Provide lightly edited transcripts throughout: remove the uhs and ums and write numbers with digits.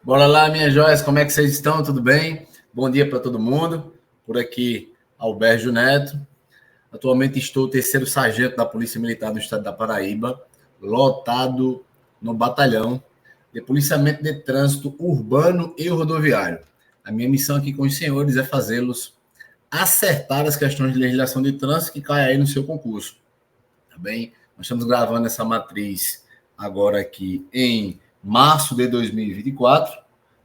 Bora lá, minhas joias, como é que vocês estão? Tudo bem? Bom dia para todo mundo. Por aqui, Alberto Neto. Atualmente estou terceiro sargento da Polícia Militar do Estado da Paraíba, lotado no batalhão de policiamento de trânsito urbano e rodoviário. A minha missão aqui com os senhores é fazê-los acertar as questões de legislação de trânsito que caem aí no seu concurso. Tá bem? Nós estamos gravando essa matriz agora aqui em março de 2024,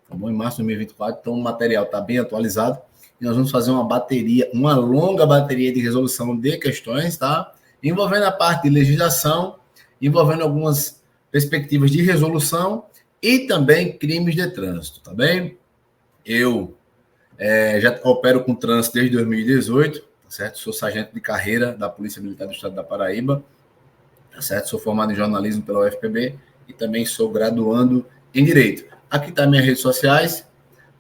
tá bom? Em março de 2024, então o material está bem atualizado e nós vamos fazer uma longa bateria de resolução de questões, tá? Envolvendo a parte de legislação, envolvendo algumas perspectivas de resolução e também crimes de trânsito, tá bem? Eu já opero com trânsito desde 2018, tá certo? Sou sargento de carreira da Polícia Militar do Estado da Paraíba, tá certo? Sou formado em jornalismo pela UFPB e também sou graduando em Direito. Aqui tá minhas redes sociais,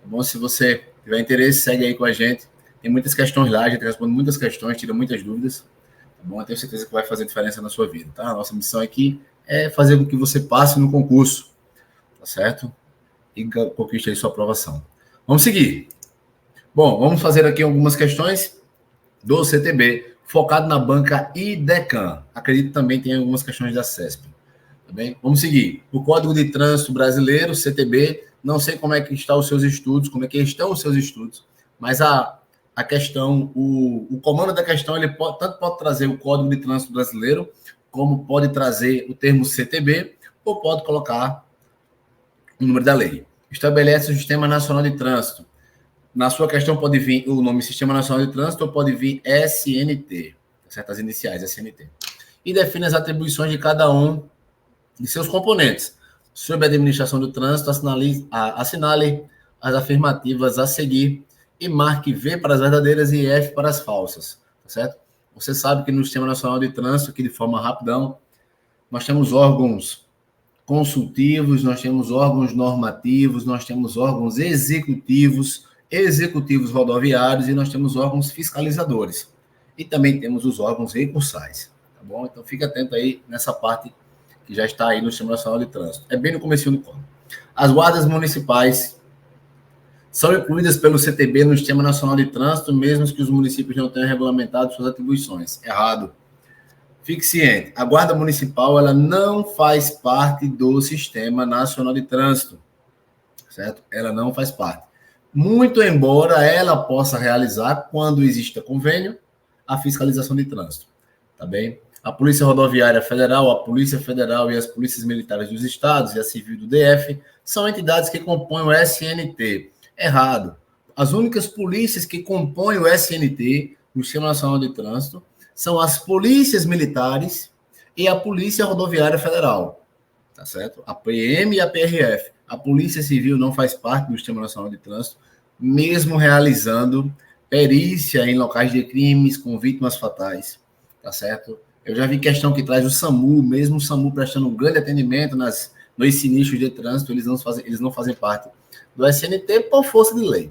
tá bom? Se você tiver interesse, segue aí com a gente. Tem muitas questões lá, a gente responde muitas questões, tira muitas dúvidas, tá bom? Eu tenho certeza que vai fazer diferença na sua vida, tá? A nossa missão aqui é fazer com que você passe no concurso, tá certo? E conquiste aí sua aprovação. Vamos seguir. Bom, vamos fazer aqui algumas questões do CTB, focado na banca IDECAM. Acredito que também tem algumas questões da CESP. Tá bem? Vamos seguir. O Código de Trânsito Brasileiro, CTB, não sei como é que estão os seus estudos, mas a questão, o comando da questão, ele tanto pode trazer o Código de Trânsito Brasileiro, como pode trazer o termo CTB, ou pode colocar o número da lei. Estabelece o Sistema Nacional de Trânsito. Na sua questão pode vir o nome Sistema Nacional de Trânsito ou pode vir SNT, certas iniciais, SNT. E define as atribuições de cada um de seus componentes. Sobre a administração do trânsito, assinale as afirmativas a seguir e marque V para as verdadeiras e F para as falsas, tá certo? Você sabe que no Sistema Nacional de Trânsito, aqui de forma rapidão, nós temos órgãos consultivos, nós temos órgãos normativos, nós temos órgãos executivos rodoviários e nós temos órgãos fiscalizadores. E também temos os órgãos recursais, tá bom? Então fique atento aí nessa parte que já está aí no Sistema Nacional de Trânsito. É bem no começo do código. As guardas municipais são incluídas pelo CTB no Sistema Nacional de Trânsito, mesmo que os municípios não tenham regulamentado suas atribuições. Errado. Fique ciente, a guarda municipal ela não faz parte do Sistema Nacional de Trânsito, certo? Ela não faz parte. Muito embora ela possa realizar, quando exista convênio, a fiscalização de trânsito, tá bem? A Polícia Rodoviária Federal, a Polícia Federal e as Polícias Militares dos Estados e a Civil do DF são entidades que compõem o SNT. Errado. As únicas polícias que compõem o SNT, no Sistema Nacional de Trânsito, são as Polícias Militares e a Polícia Rodoviária Federal, tá certo? A PM e a PRF. A Polícia Civil não faz parte do Sistema Nacional de Trânsito, mesmo realizando perícia em locais de crimes com vítimas fatais, tá certo? Eu já vi questão que traz o SAMU, mesmo o SAMU prestando um grande atendimento nos sinistros de trânsito, eles não fazem parte do SNT por força de lei,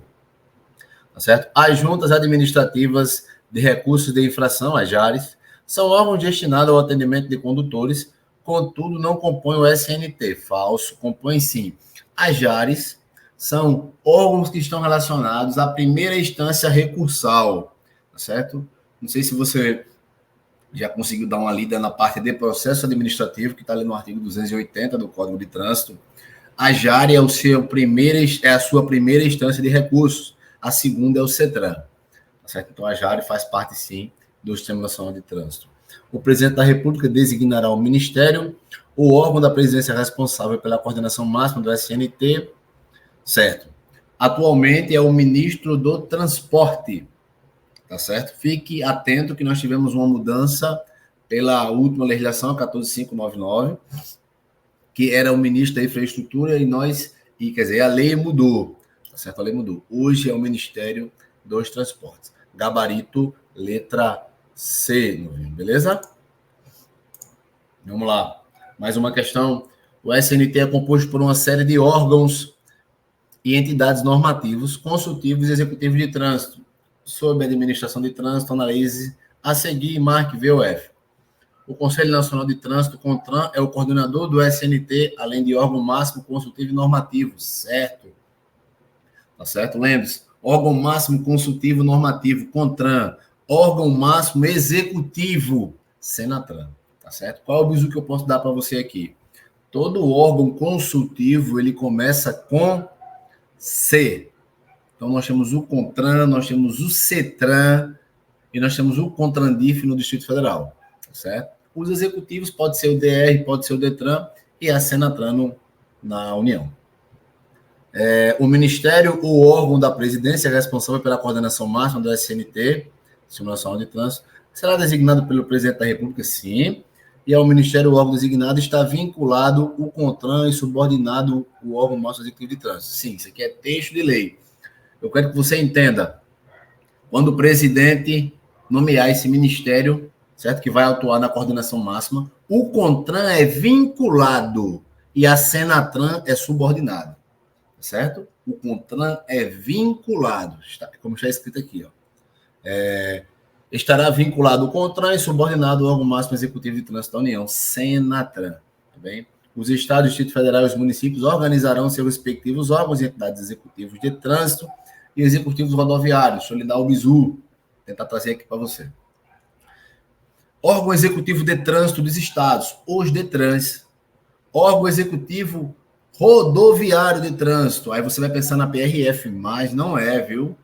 tá certo? As juntas administrativas de recursos de infração, as JARES, são órgãos destinados ao atendimento de condutores, contudo, não compõem o SNT. Falso, compõem sim. As JARES são órgãos que estão relacionados à primeira instância recursal, tá certo? Não sei se você já conseguiu dar uma lida na parte de processo administrativo, que está ali no artigo 280 do Código de Trânsito. A JARE é a sua primeira instância de recursos. A segunda é o CETRAN, tá certo? Então, a JARE faz parte, sim, do Sistema Nacional de Trânsito. O presidente da República designará o Ministério, o órgão da presidência responsável pela coordenação máxima do SNT, certo? Atualmente é o ministro do Transporte, tá certo? Fique atento que nós tivemos uma mudança pela última legislação, 14599, que era o ministro da Infraestrutura a lei mudou, tá certo? A lei mudou. Hoje é o Ministério dos Transportes. Gabarito, letra C, beleza? Vamos lá. Mais uma questão. O SNT é composto por uma série de órgãos e entidades normativos, consultivos e executivos de trânsito. Sob a administração de trânsito, analise a seguir e marque VOF. O Conselho Nacional de Trânsito, CONTRAN, é o coordenador do SNT, além de órgão máximo consultivo e normativo, certo? Tá certo? Lembre-se, órgão máximo consultivo normativo, CONTRAN. Órgão máximo executivo, SENATRAN. Tá certo? Qual é o bizu que eu posso dar para você aqui? Todo órgão consultivo, ele começa com C. Então, nós temos o CONTRAN, nós temos o CETRAN e nós temos o CONTRANDIF no Distrito Federal. Tá certo? Os executivos pode ser o DR, pode ser o DETRAN e a SENATRAN na União. O Ministério, o órgão da presidência responsável pela coordenação máxima do SNT, Sistema Nacional de Trânsito, será designado pelo presidente da República, sim, e ao Ministério, o órgão designado está vinculado o CONTRAN e subordinado o órgão máximo executivo de trânsito. Sim, isso aqui é texto de lei. Eu quero que você entenda, quando o presidente nomear esse ministério, certo, que vai atuar na coordenação máxima, o CONTRAN é vinculado e a SENATRAN é subordinado. Certo? O CONTRAN é vinculado, como está escrito aqui, ó. Estará vinculado o CONTRAN e subordinado ao órgão máximo executivo de trânsito da União, SENATRAN. Tá bem? Os estados, Distrito Federal e os municípios organizarão seus respectivos órgãos e entidades executivos de trânsito e executivos rodoviários. Deixa eu lhe dar o bizu, tentar trazer aqui para você. Órgão executivo de trânsito dos estados, os DETRANS. Órgão executivo rodoviário de trânsito. Aí você vai pensar na PRF, mas não é, viu?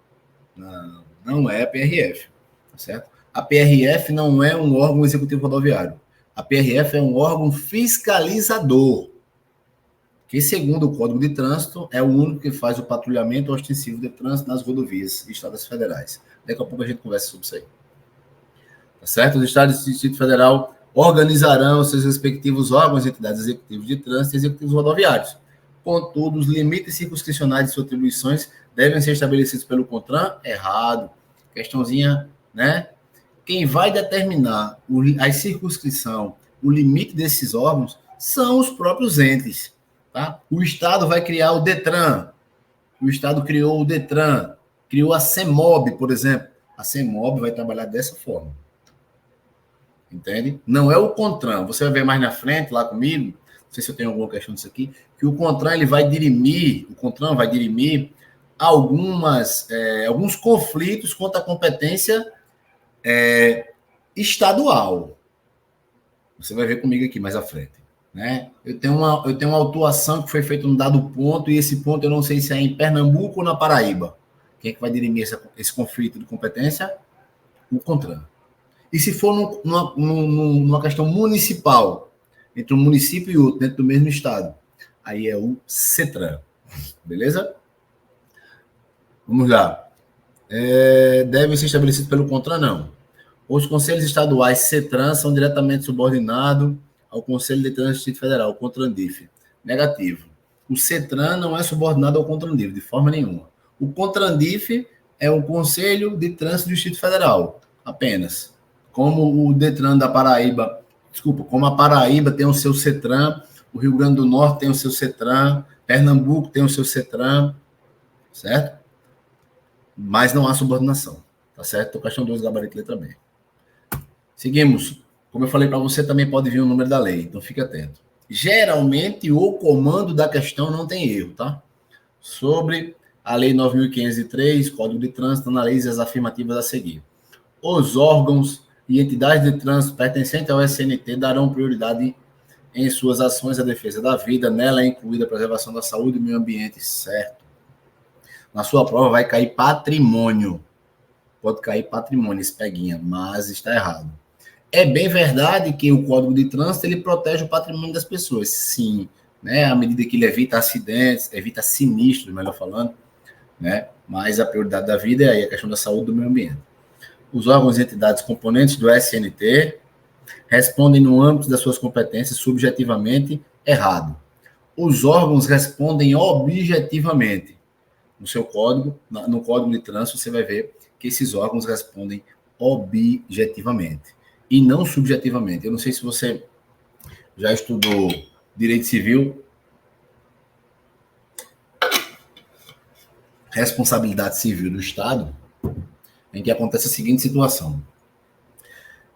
Não é a PRF, tá certo? A PRF não é um órgão executivo rodoviário. A PRF é um órgão fiscalizador, que, segundo o Código de Trânsito, é o único que faz o patrulhamento ostensivo de trânsito nas rodovias e estradas federais. Daqui a pouco a gente conversa sobre isso aí. Tá certo? Os estados do Distrito Federal organizarão seus respectivos órgãos e entidades executivos de trânsito e executivos rodoviários. Contudo, os limites circunscricionais de suas atribuições devem ser estabelecidos pelo CONTRAN? Errado. Questãozinha, né? Quem vai determinar a circunscrição, o limite desses órgãos, são os próprios entes. Tá? O Estado vai criar o DETRAN. O Estado criou o DETRAN. Criou a CEMOB, por exemplo. A CEMOB vai trabalhar dessa forma. Entende? Não é o CONTRAN. Você vai ver mais na frente, lá comigo, não sei se eu tenho alguma questão disso aqui, que o CONTRAN ele vai dirimir, alguns conflitos quanto à competência estadual. Você vai ver comigo aqui mais à frente. Né? Eu tenho uma autuação que foi feita num dado ponto, e esse ponto eu não sei se é em Pernambuco ou na Paraíba. Quem é que vai dirimir esse conflito de competência? O CONTRAN. E se for numa questão municipal, entre um município e outro, dentro do mesmo estado, aí é o CETRAN. Beleza? Vamos lá. Deve ser estabelecido pelo CONTRAN, não. Os conselhos estaduais CETRAN são diretamente subordinados ao Conselho de Trânsito do Distrito Federal, o CONTRANDIF. Negativo. O CETRAN não é subordinado ao CONTRANDIF, de forma nenhuma. O CONTRANDIF é o Conselho de Trânsito do Distrito Federal, apenas. Como o DETRAN da Paraíba, como a Paraíba tem o seu CETRAN, o Rio Grande do Norte tem o seu CETRAN, Pernambuco tem o seu CETRAN, certo? Mas não há subordinação, tá certo? Questão 2, gabarito letra B. Seguimos. Como eu falei para você, também pode vir o número da lei, então fique atento. Geralmente, o comando da questão não tem erro, tá? Sobre a Lei 9.503, Código de Trânsito, analise as afirmativas a seguir. Os órgãos e entidades de trânsito pertencentes ao SNT darão prioridade em suas ações à defesa da vida, nela é incluída a preservação da saúde e do meio ambiente, certo? Na sua prova vai cair patrimônio. Pode cair patrimônio, esse peguinha, mas está errado. É bem verdade que o Código de Trânsito ele protege o patrimônio das pessoas, sim, né? À medida que ele evita acidentes, evita sinistros, melhor falando, né? Mas a prioridade da vida é aí a questão da saúde e do meio ambiente. Os órgãos e entidades componentes do SNT respondem no âmbito das suas competências subjetivamente errado. Os órgãos respondem objetivamente. No seu código, no Código de Trânsito, você vai ver que esses órgãos respondem objetivamente e não subjetivamente. Eu não sei se você já estudou Direito Civil, responsabilidade civil do Estado, em que acontece a seguinte situação.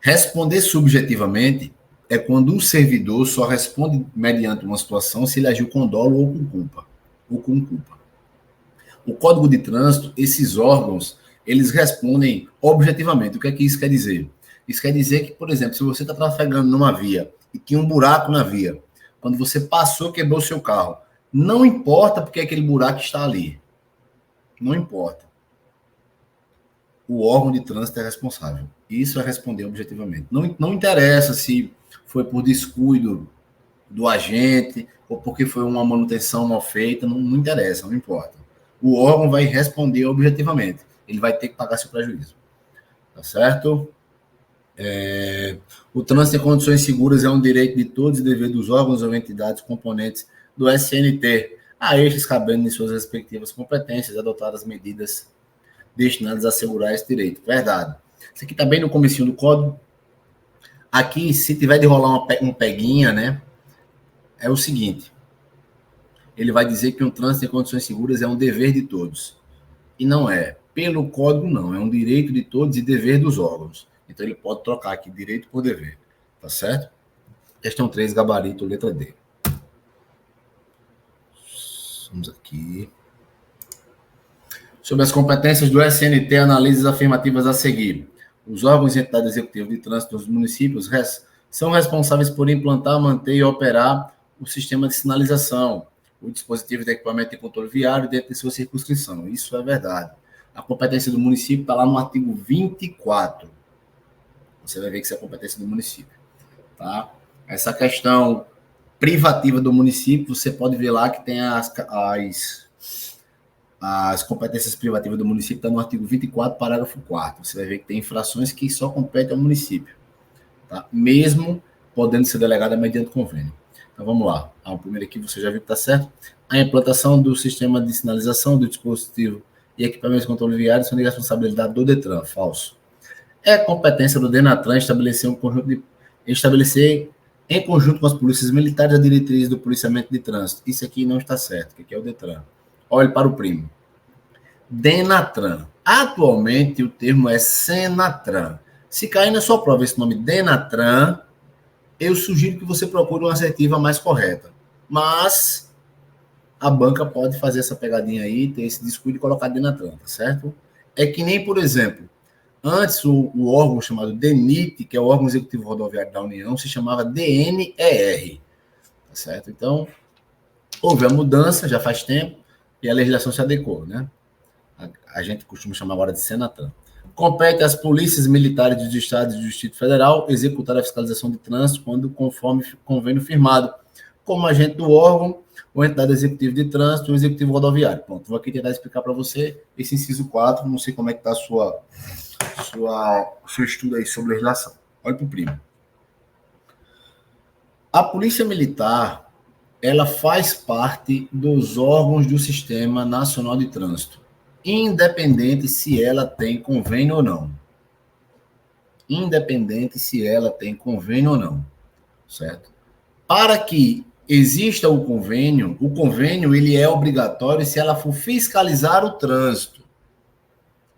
Responder subjetivamente é quando um servidor só responde mediante uma situação se ele agiu com dolo ou com culpa. O Código de Trânsito, esses órgãos, eles respondem objetivamente. O que é que isso quer dizer? Isso quer dizer que, por exemplo, se você está trafegando numa via e tinha um buraco na via, quando você passou, quebrou o seu carro, não importa porque aquele buraco está ali. Não importa. O órgão de trânsito é responsável. Isso é responder objetivamente. Não interessa se foi por descuido do agente ou porque foi uma manutenção mal feita, não interessa, não importa. O órgão vai responder objetivamente. Ele vai ter que pagar seu prejuízo. Tá certo? O trânsito em condições seguras é um direito de todos e dever dos órgãos ou entidades componentes do SNT, a estes cabendo em suas respectivas competências adotar as medidas destinadas a assegurar esse direito. Verdade. Isso aqui está bem no comecinho do código. Aqui, se tiver de rolar um peguinha, né, é o seguinte. Ele vai dizer que um trânsito em condições seguras é um dever de todos. E não é. Pelo código, não. É um direito de todos e dever dos órgãos. Então, ele pode trocar aqui direito por dever. Tá certo? Questão 3, gabarito, letra D. Vamos aqui. Sobre as competências do SNT, analise as afirmativas a seguir. Os órgãos e entidades executivas de trânsito dos municípios são responsáveis por implantar, manter e operar o sistema de sinalização, o dispositivo de equipamento de controle viário dentro de sua circunscrição. Isso é verdade. A competência do município está lá no artigo 24. Você vai ver que isso é a competência do município. Tá? Essa questão privativa do município, você pode ver lá que tem as competências privativas do município, está no artigo 24, parágrafo 4º. Você vai ver que tem infrações que só competem ao município. Tá? Mesmo podendo ser delegada mediante convênio. Então, vamos lá. O primeiro aqui você já viu que está certo. A implantação do sistema de sinalização do dispositivo e equipamentos de controle viário são de responsabilidade do DETRAN. Falso. É competência do DENATRAN estabelecer em conjunto com as polícias militares a diretriz do policiamento de trânsito. Isso aqui não está certo, que aqui é o DETRAN. Olhe para o primo. DENATRAN. Atualmente o termo é SENATRAN. Se cair na sua prova esse nome DENATRAN, eu sugiro que você procure uma assertiva mais correta. Mas a banca pode fazer essa pegadinha aí, ter esse descuido e colocar DENATRAN, tá certo? É que nem, por exemplo, antes o órgão chamado DENIT, que é o órgão executivo rodoviário da União, se chamava DNER, tá certo? Então, houve a mudança, já faz tempo, e a legislação se adequou, né? A gente costuma chamar agora de SENATRAN. Compete às polícias militares dos estados e do Distrito Federal executar a fiscalização de trânsito quando conforme convênio firmado, como agente do órgão, ou entidade executiva de trânsito, ou executivo rodoviário. Pronto, vou aqui tentar explicar para você esse inciso 4, não sei como é que está seu estudo aí sobre legislação. Olha para o primo. A Polícia Militar, ela faz parte dos órgãos do Sistema Nacional de Trânsito, independente se ela tem convênio ou não. Independente se ela tem convênio ou não, certo? Para que exista o convênio ele é obrigatório se ela for fiscalizar o trânsito.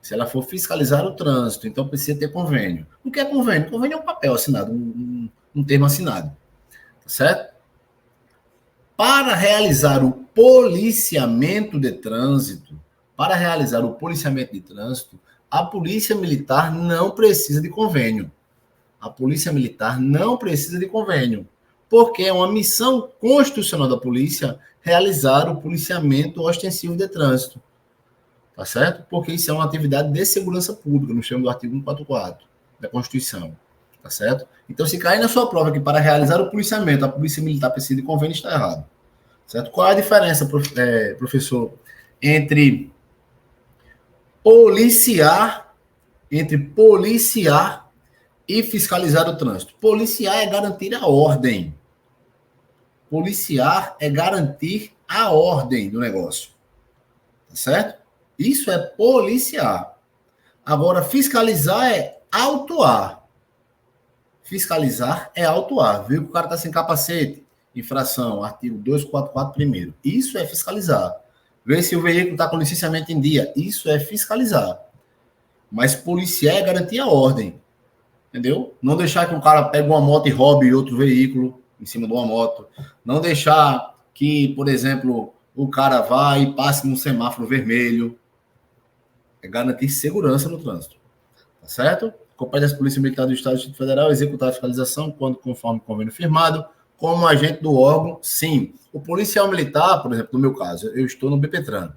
Se ela for fiscalizar o trânsito, então precisa ter convênio. O que é convênio? Convênio é um papel assinado, um termo assinado, certo? Para realizar o policiamento de trânsito, a Polícia Militar não precisa de convênio. A Polícia Militar não precisa de convênio, porque é uma missão constitucional da polícia realizar o policiamento ostensivo de trânsito. Tá certo? Porque isso é uma atividade de segurança pública, no chamo do artigo 144 da Constituição. Tá certo? Então, se cair na sua prova que para realizar o policiamento a Polícia Militar precisa de convênio, está errado. Certo? Qual é a diferença, professor, entre policiar e fiscalizar o trânsito? Policiar é garantir a ordem. Policiar é garantir a ordem do negócio. Tá certo? Isso é policiar. Agora, fiscalizar é autuar. Fiscalizar é autuar. Viu que o cara está sem capacete? Infração, artigo 244 primeiro. Isso é fiscalizar. Ver se o veículo está com licenciamento em dia. Isso é fiscalizar. Mas policiar é garantir a ordem. Entendeu? Não deixar que o cara pegue uma moto e roube outro veículo em cima de uma moto. Não deixar que, por exemplo, o cara vá e passe num semáforo vermelho. É garantir segurança no trânsito. Tá certo? Compete às Polícia Militar do Estado e do Distrito Federal executar a fiscalização quando conforme convênio firmado, como agente do órgão, sim. O policial militar, por exemplo, no meu caso, eu estou no BPTran.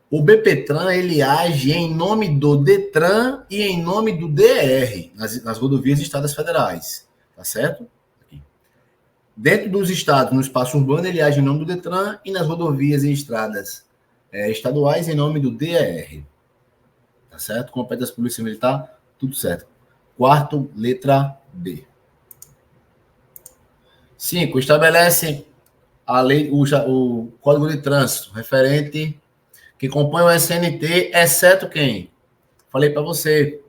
O BPTran, ele age em nome do DETRAN e em nome do DR, nas rodovias e estradas federais. Tá certo? Aqui. Dentro dos estados, no espaço urbano, ele age em nome do DETRAN e nas rodovias e estradas estaduais em nome do DR. Tá certo? Compete às Polícia Militar, tudo certo. Quarto, letra B. 5. Estabelece a lei, o Código de Trânsito referente que compõe o SNT, exceto quem? Falei para você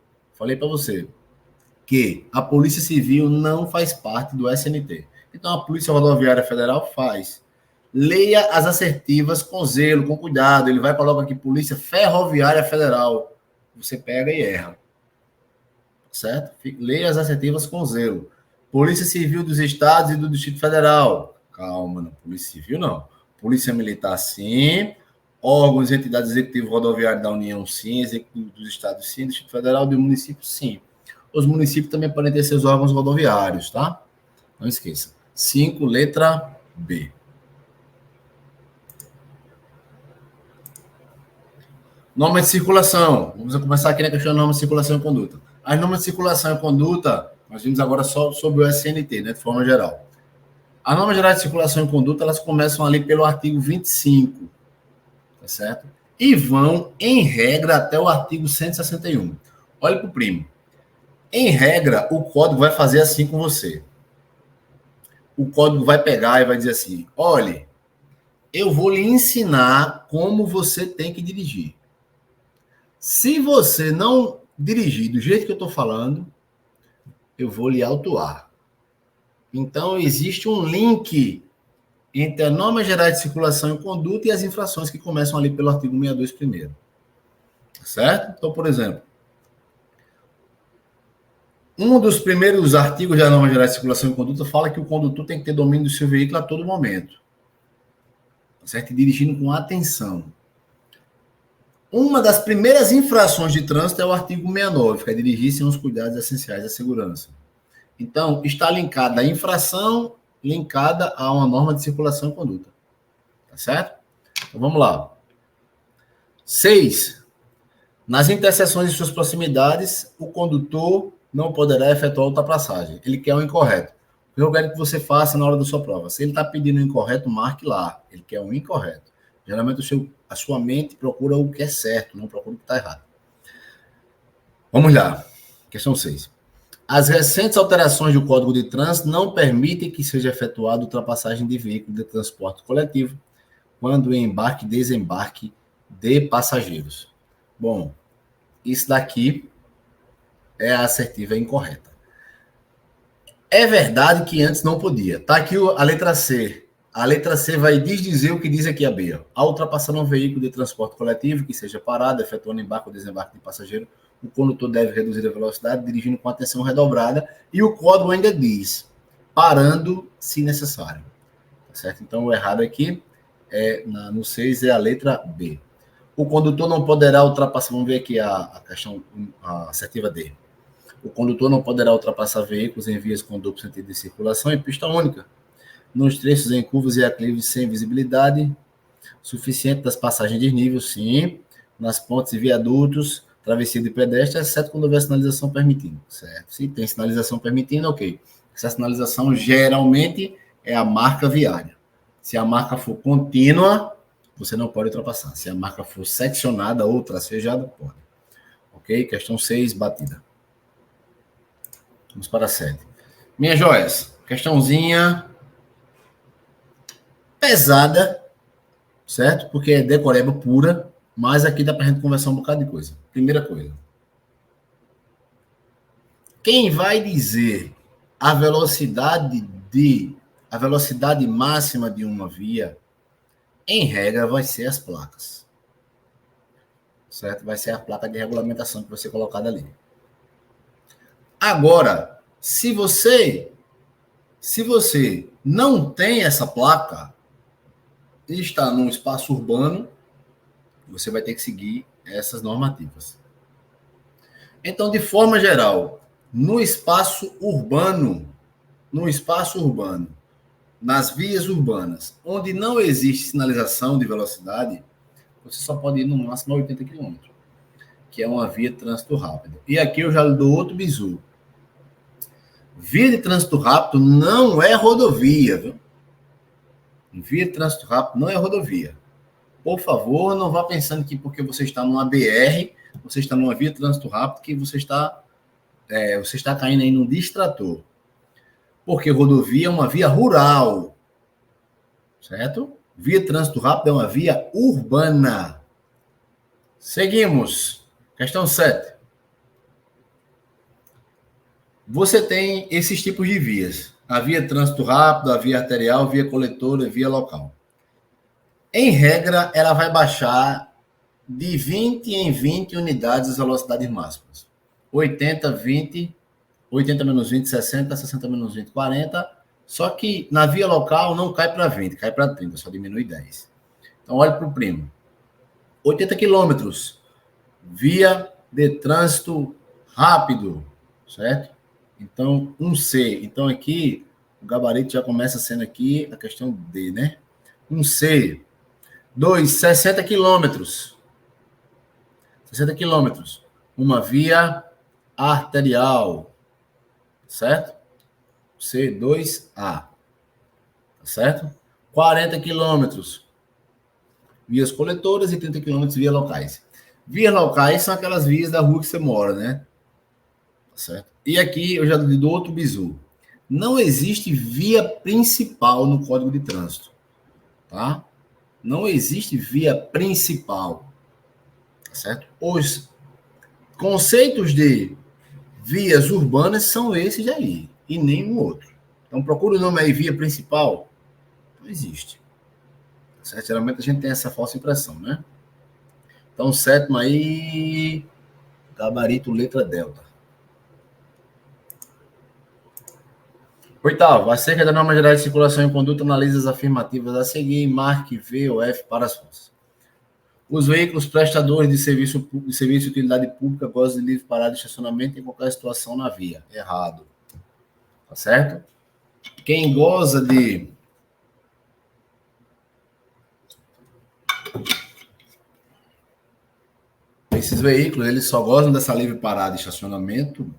que a Polícia Civil não faz parte do SNT. Então a Polícia Rodoviária Federal faz. Leia as assertivas com zelo, com cuidado. Ele vai colocar aqui Polícia Ferroviária Federal. Você pega e erra. Certo? Leia as assertivas com zelo. Polícia Civil dos Estados e do Distrito Federal. Calma, não. Polícia Civil não. Polícia Militar, sim. Órgãos e entidades executivas rodoviárias da União, sim. Executivo dos Estados, sim. Distrito Federal, do município, sim. Os municípios também podem ter seus órgãos rodoviários, tá? Não esqueça. 5, letra B. Norma de circulação. Vamos começar aqui na questão da norma de circulação e conduta. As normas de circulação e conduta, nós vimos agora só sobre o SNT, né, de forma geral. As normas gerais de circulação e conduta, elas começam ali pelo artigo 25, tá certo? E vão, em regra, até o artigo 161. Olha para o primo. Em regra, o código vai fazer assim com você. O código vai pegar e vai dizer assim, olha, eu vou lhe ensinar como você tem que dirigir. Se você não dirigir do jeito que eu estou falando, eu vou lhe autuar. Então, existe um link entre a norma geral de circulação e conduta e as infrações que começam ali pelo artigo 62 primeiro. Certo? Então, por exemplo, um dos primeiros artigos da norma geral de circulação e conduta fala que o condutor tem que ter domínio do seu veículo a todo momento. Certo? E dirigindo com atenção. Uma das primeiras infrações de trânsito é o artigo 69, que é dirigir sem os cuidados essenciais da segurança. Então, está linkada a infração, linkada a uma norma de circulação e conduta. Tá certo? Então, vamos lá. 6. Nas interseções de suas proximidades, o condutor não poderá efetuar ultrapassagem. Ele quer o incorreto. Eu quero que você faça na hora da sua prova. Se ele está pedindo o incorreto, marque lá. Ele quer o incorreto. Geralmente a sua mente procura o que é certo, não procura o que está errado. Vamos lá. Questão 6. As recentes alterações do Código de Trânsito não permitem que seja efetuada ultrapassagem de veículo de transporte coletivo quando embarque e desembarque de passageiros. Bom, isso daqui é a assertiva incorreta. É verdade que antes não podia. Tá aqui a letra C. A letra C vai desdizer o que diz aqui a B. Ao ultrapassar um veículo de transporte coletivo que seja parado, efetuando embarque ou desembarque de passageiro, o condutor deve reduzir a velocidade, dirigindo com atenção redobrada, e o código ainda diz, parando se necessário. Certo? Então, o errado aqui, no 6, é a letra B. O condutor não poderá ultrapassar, vamos ver aqui a questão, a assertiva D. O condutor não poderá ultrapassar veículos em vias com duplo sentido de circulação em pista única, nos trechos em curvas e aclives sem visibilidade suficiente das passagens de nível, sim, nas pontes e viadutos, travessia de pedestre, exceto quando houver sinalização permitindo, certo? Se tem sinalização permitindo, ok. Essa sinalização geralmente é a marca viária. Se a marca for contínua, você não pode ultrapassar. Se a marca for seccionada ou tracejada, pode. Ok? Questão 6, batida. Vamos para 7. Minhas joias, questãozinha pesada, certo? Porque é decoreba pura, mas aqui dá para a gente conversar um bocado de coisa. Primeira coisa. Quem vai dizer a velocidade máxima de uma via, em regra, vai ser as placas. Certo? Vai ser a placa de regulamentação que vai ser colocada ali. Agora, se você não tem essa placa e está num espaço urbano, você vai ter que seguir essas normativas. Então, de forma geral, no espaço urbano, nas vias urbanas, onde não existe sinalização de velocidade, você só pode ir no máximo a 80 km, que é uma via de trânsito rápido. E aqui eu já lhe dou outro bizu. Via de trânsito rápido não é rodovia, viu? Via de trânsito rápido não é rodovia. Por favor, não vá pensando que porque você está numa BR, você está numa via de trânsito rápido, que você está caindo aí num distrator. Porque rodovia é uma via rural, certo? Via de trânsito rápido é uma via urbana. Seguimos. Questão 7. Você tem esses tipos de vias. A via de trânsito rápido, a via arterial, via coletora, via local. Em regra, ela vai baixar de 20 em 20 unidades as velocidades máximas. 80, 20, 80 menos 20, 60, 60 menos 20, 40. Só que na via local não cai para 20, cai para 30, só diminui 10. Então, olha para o primo. 80 quilômetros, via de trânsito rápido, certo? Então, 1C. Então, aqui, o gabarito já começa sendo aqui a questão D, né? 1C. 2, 60 quilômetros. 60 quilômetros. Uma via arterial, certo? C2A. Tá certo? 40 quilômetros. Vias coletoras e 30 quilômetros vias locais. Vias locais são aquelas vias da rua que você mora, né? Tá certo? E aqui eu já lhe dou outro bizu. Não existe via principal no Código de Trânsito, tá? Não existe via principal, tá certo? Os conceitos de vias urbanas são esses aí, e nenhum outro. Então, procura o nome aí, via principal. Não existe. Certo? Geralmente a gente tem essa falsa impressão, né? Então, 7º aí, gabarito letra delta. 8º, acerca da norma geral de circulação e conduta, analise as afirmativas a seguir e marque V ou F para as falsas. Os veículos prestadores de serviço de utilidade pública gozam de livre parada de estacionamento em qualquer situação na via. Errado. Tá certo? Quem goza de esses veículos, eles só gozam dessa livre parada de estacionamento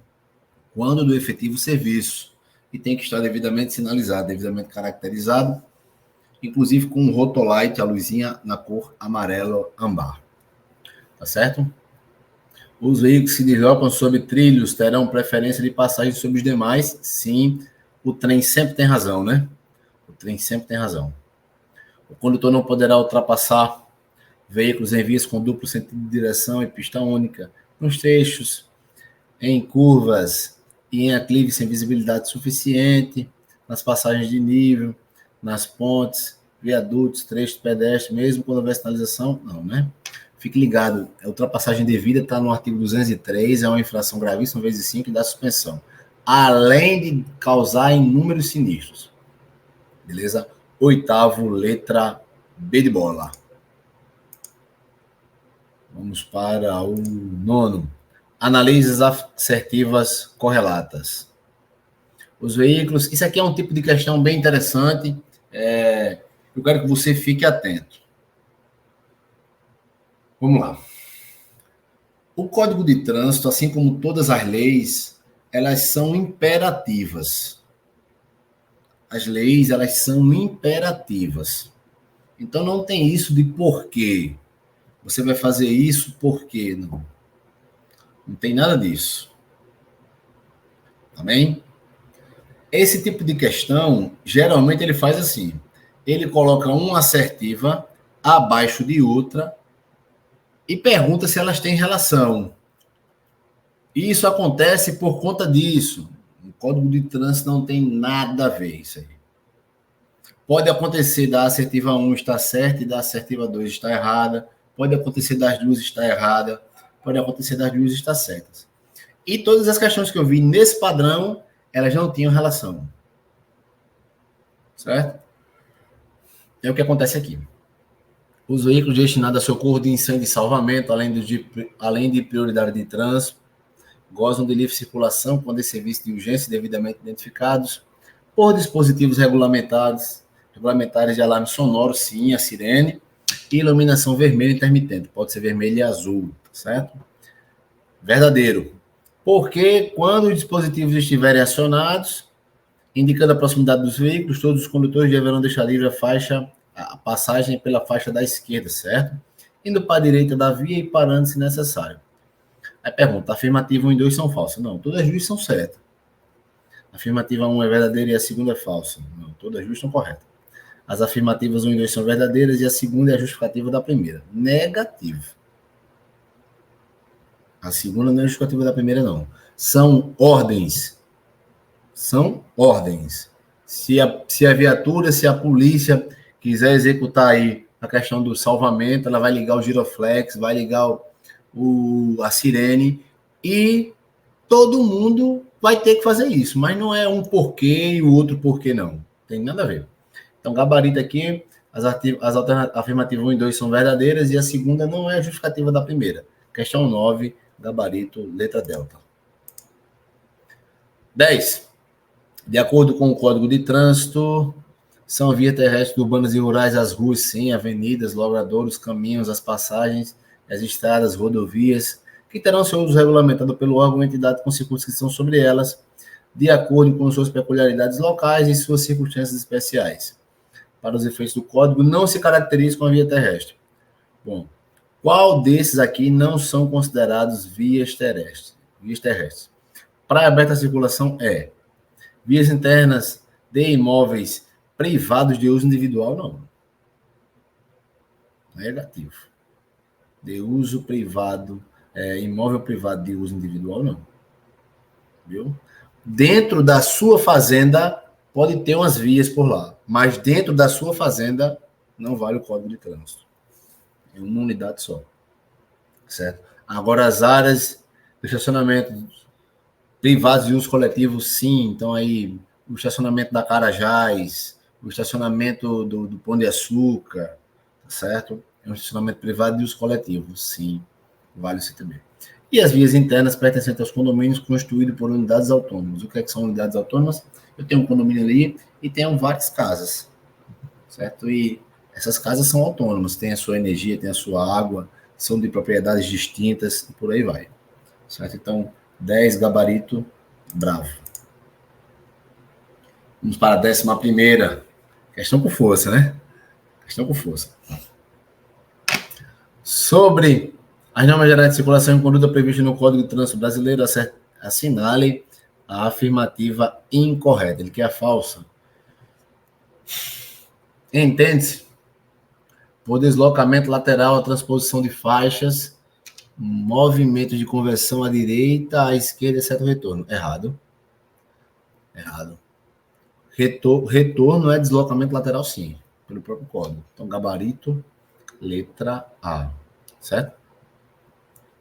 quando do efetivo serviço. E tem que estar devidamente sinalizado, devidamente caracterizado, inclusive com um rotolite, a luzinha na cor amarelo ambar. Tá certo? Os veículos que se deslocam sobre trilhos terão preferência de passagem sobre os demais. Sim, o trem sempre tem razão, né? O trem sempre tem razão. O condutor não poderá ultrapassar veículos em vias com duplo sentido de direção e pista única, nos trechos, em curvas e em aclive sem visibilidade suficiente, nas passagens de nível, nas pontes, viadutos, trechos pedestres, mesmo quando houver sinalização, não, né? Fique ligado, a ultrapassagem devida está no artigo 203, é uma infração gravíssima, vezes 5, e dá suspensão, além de causar inúmeros sinistros. Beleza? 8º, letra B de bola. Vamos para o 9º. Análises assertivas correlatas. Os veículos, isso aqui é um tipo de questão bem interessante, eu quero que você fique atento. Vamos lá. O Código de Trânsito, assim como todas as leis, elas são imperativas. As leis, elas são imperativas. Então, não tem isso de porquê. Você vai fazer isso porque não. Não tem nada disso. Amém? Esse tipo de questão, geralmente ele faz assim. Ele coloca uma assertiva abaixo de outra e pergunta se elas têm relação. E isso acontece por conta disso. O Código de Trânsito não tem nada a ver isso aí. Pode acontecer da assertiva 1 estar certa e da assertiva 2 estar errada. Pode acontecer das duas estar errada. Pode acontecer das duas estar certas. E todas as questões que eu vi nesse padrão, elas não tinham relação. Certo? É o que acontece aqui. Os veículos destinados a socorro de incêndio e salvamento, além de prioridade de trânsito, gozam de livre circulação quando esse serviço de urgência devidamente identificados por dispositivos regulamentares de alarme sonoro, sim, a sirene, e iluminação vermelha intermitente, pode ser vermelho e azul, certo? Verdadeiro. Porque quando os dispositivos estiverem acionados, indicando a proximidade dos veículos, todos os condutores deverão deixar livre a passagem pela faixa da esquerda, certo? Indo para a direita da via e parando se necessário. Aí pergunta, afirmativa 1 e 2 são falsas? Não, todas as duas são certas. A afirmativa 1 é verdadeira e a segunda é falsa? Não, todas as duas são corretas. As afirmativas 1 e 2 são verdadeiras e a segunda é a justificativa da primeira. Negativo. A segunda não é a justificativa da primeira, não. São ordens. São ordens. Se a viatura, se a polícia quiser executar aí a questão do salvamento, ela vai ligar o giroflex, vai ligar a sirene e todo mundo vai ter que fazer isso, mas não é um porquê e o outro porquê, não. Tem nada a ver. Então, gabarito aqui, as afirmativas 1 e 2 são verdadeiras e a segunda não é a justificativa da primeira. Questão 9, gabarito, letra delta. 10. De acordo com o Código de Trânsito, são vias terrestres urbanas e rurais as ruas, sim, avenidas, logradouros, caminhos, as passagens, as estradas, rodovias, que terão seu uso regulamentado pelo órgão ou entidade com circunscrição sobre elas, de acordo com suas peculiaridades locais e suas circunstâncias especiais. Para os efeitos do Código, não se caracteriza com a via terrestre. Bom, qual desses aqui não são considerados vias terrestres? Praia aberta à circulação é vias internas de imóveis privados de uso individual, não. Negativo. De uso privado, imóvel privado de uso individual, não. Viu? Dentro da sua fazenda, pode ter umas vias por lá, mas dentro da sua fazenda, não vale o Código de Trânsito. É uma unidade só. Certo? Agora, as áreas de estacionamento privados de uso coletivo, sim. Então, aí, o estacionamento da Carajás, o estacionamento do Pão de Açúcar, certo? É um estacionamento privado de uso coletivo, sim. Vale o CTB. E as vias internas pertencentes aos condomínios constituídos por unidades autônomas. O que é que são unidades autônomas? Eu tenho um condomínio ali e tenho várias casas, certo? E essas casas são autônomas, têm a sua energia, têm a sua água, são de propriedades distintas e por aí vai, certo? Então, 10, gabarito, bravo. Vamos para a 11ª. Questão com força, né? Questão com força. Sobre as normas gerais de circulação e conduta previstas no Código de Trânsito Brasileiro, assinale a afirmativa incorreta. Ele quer a falsa. Entende-se? Por deslocamento lateral, a transposição de faixas, movimento de conversão à direita, à esquerda, exceto retorno. Errado. Errado. Retorno é deslocamento lateral, sim, pelo próprio código. Então, gabarito, letra A. Certo?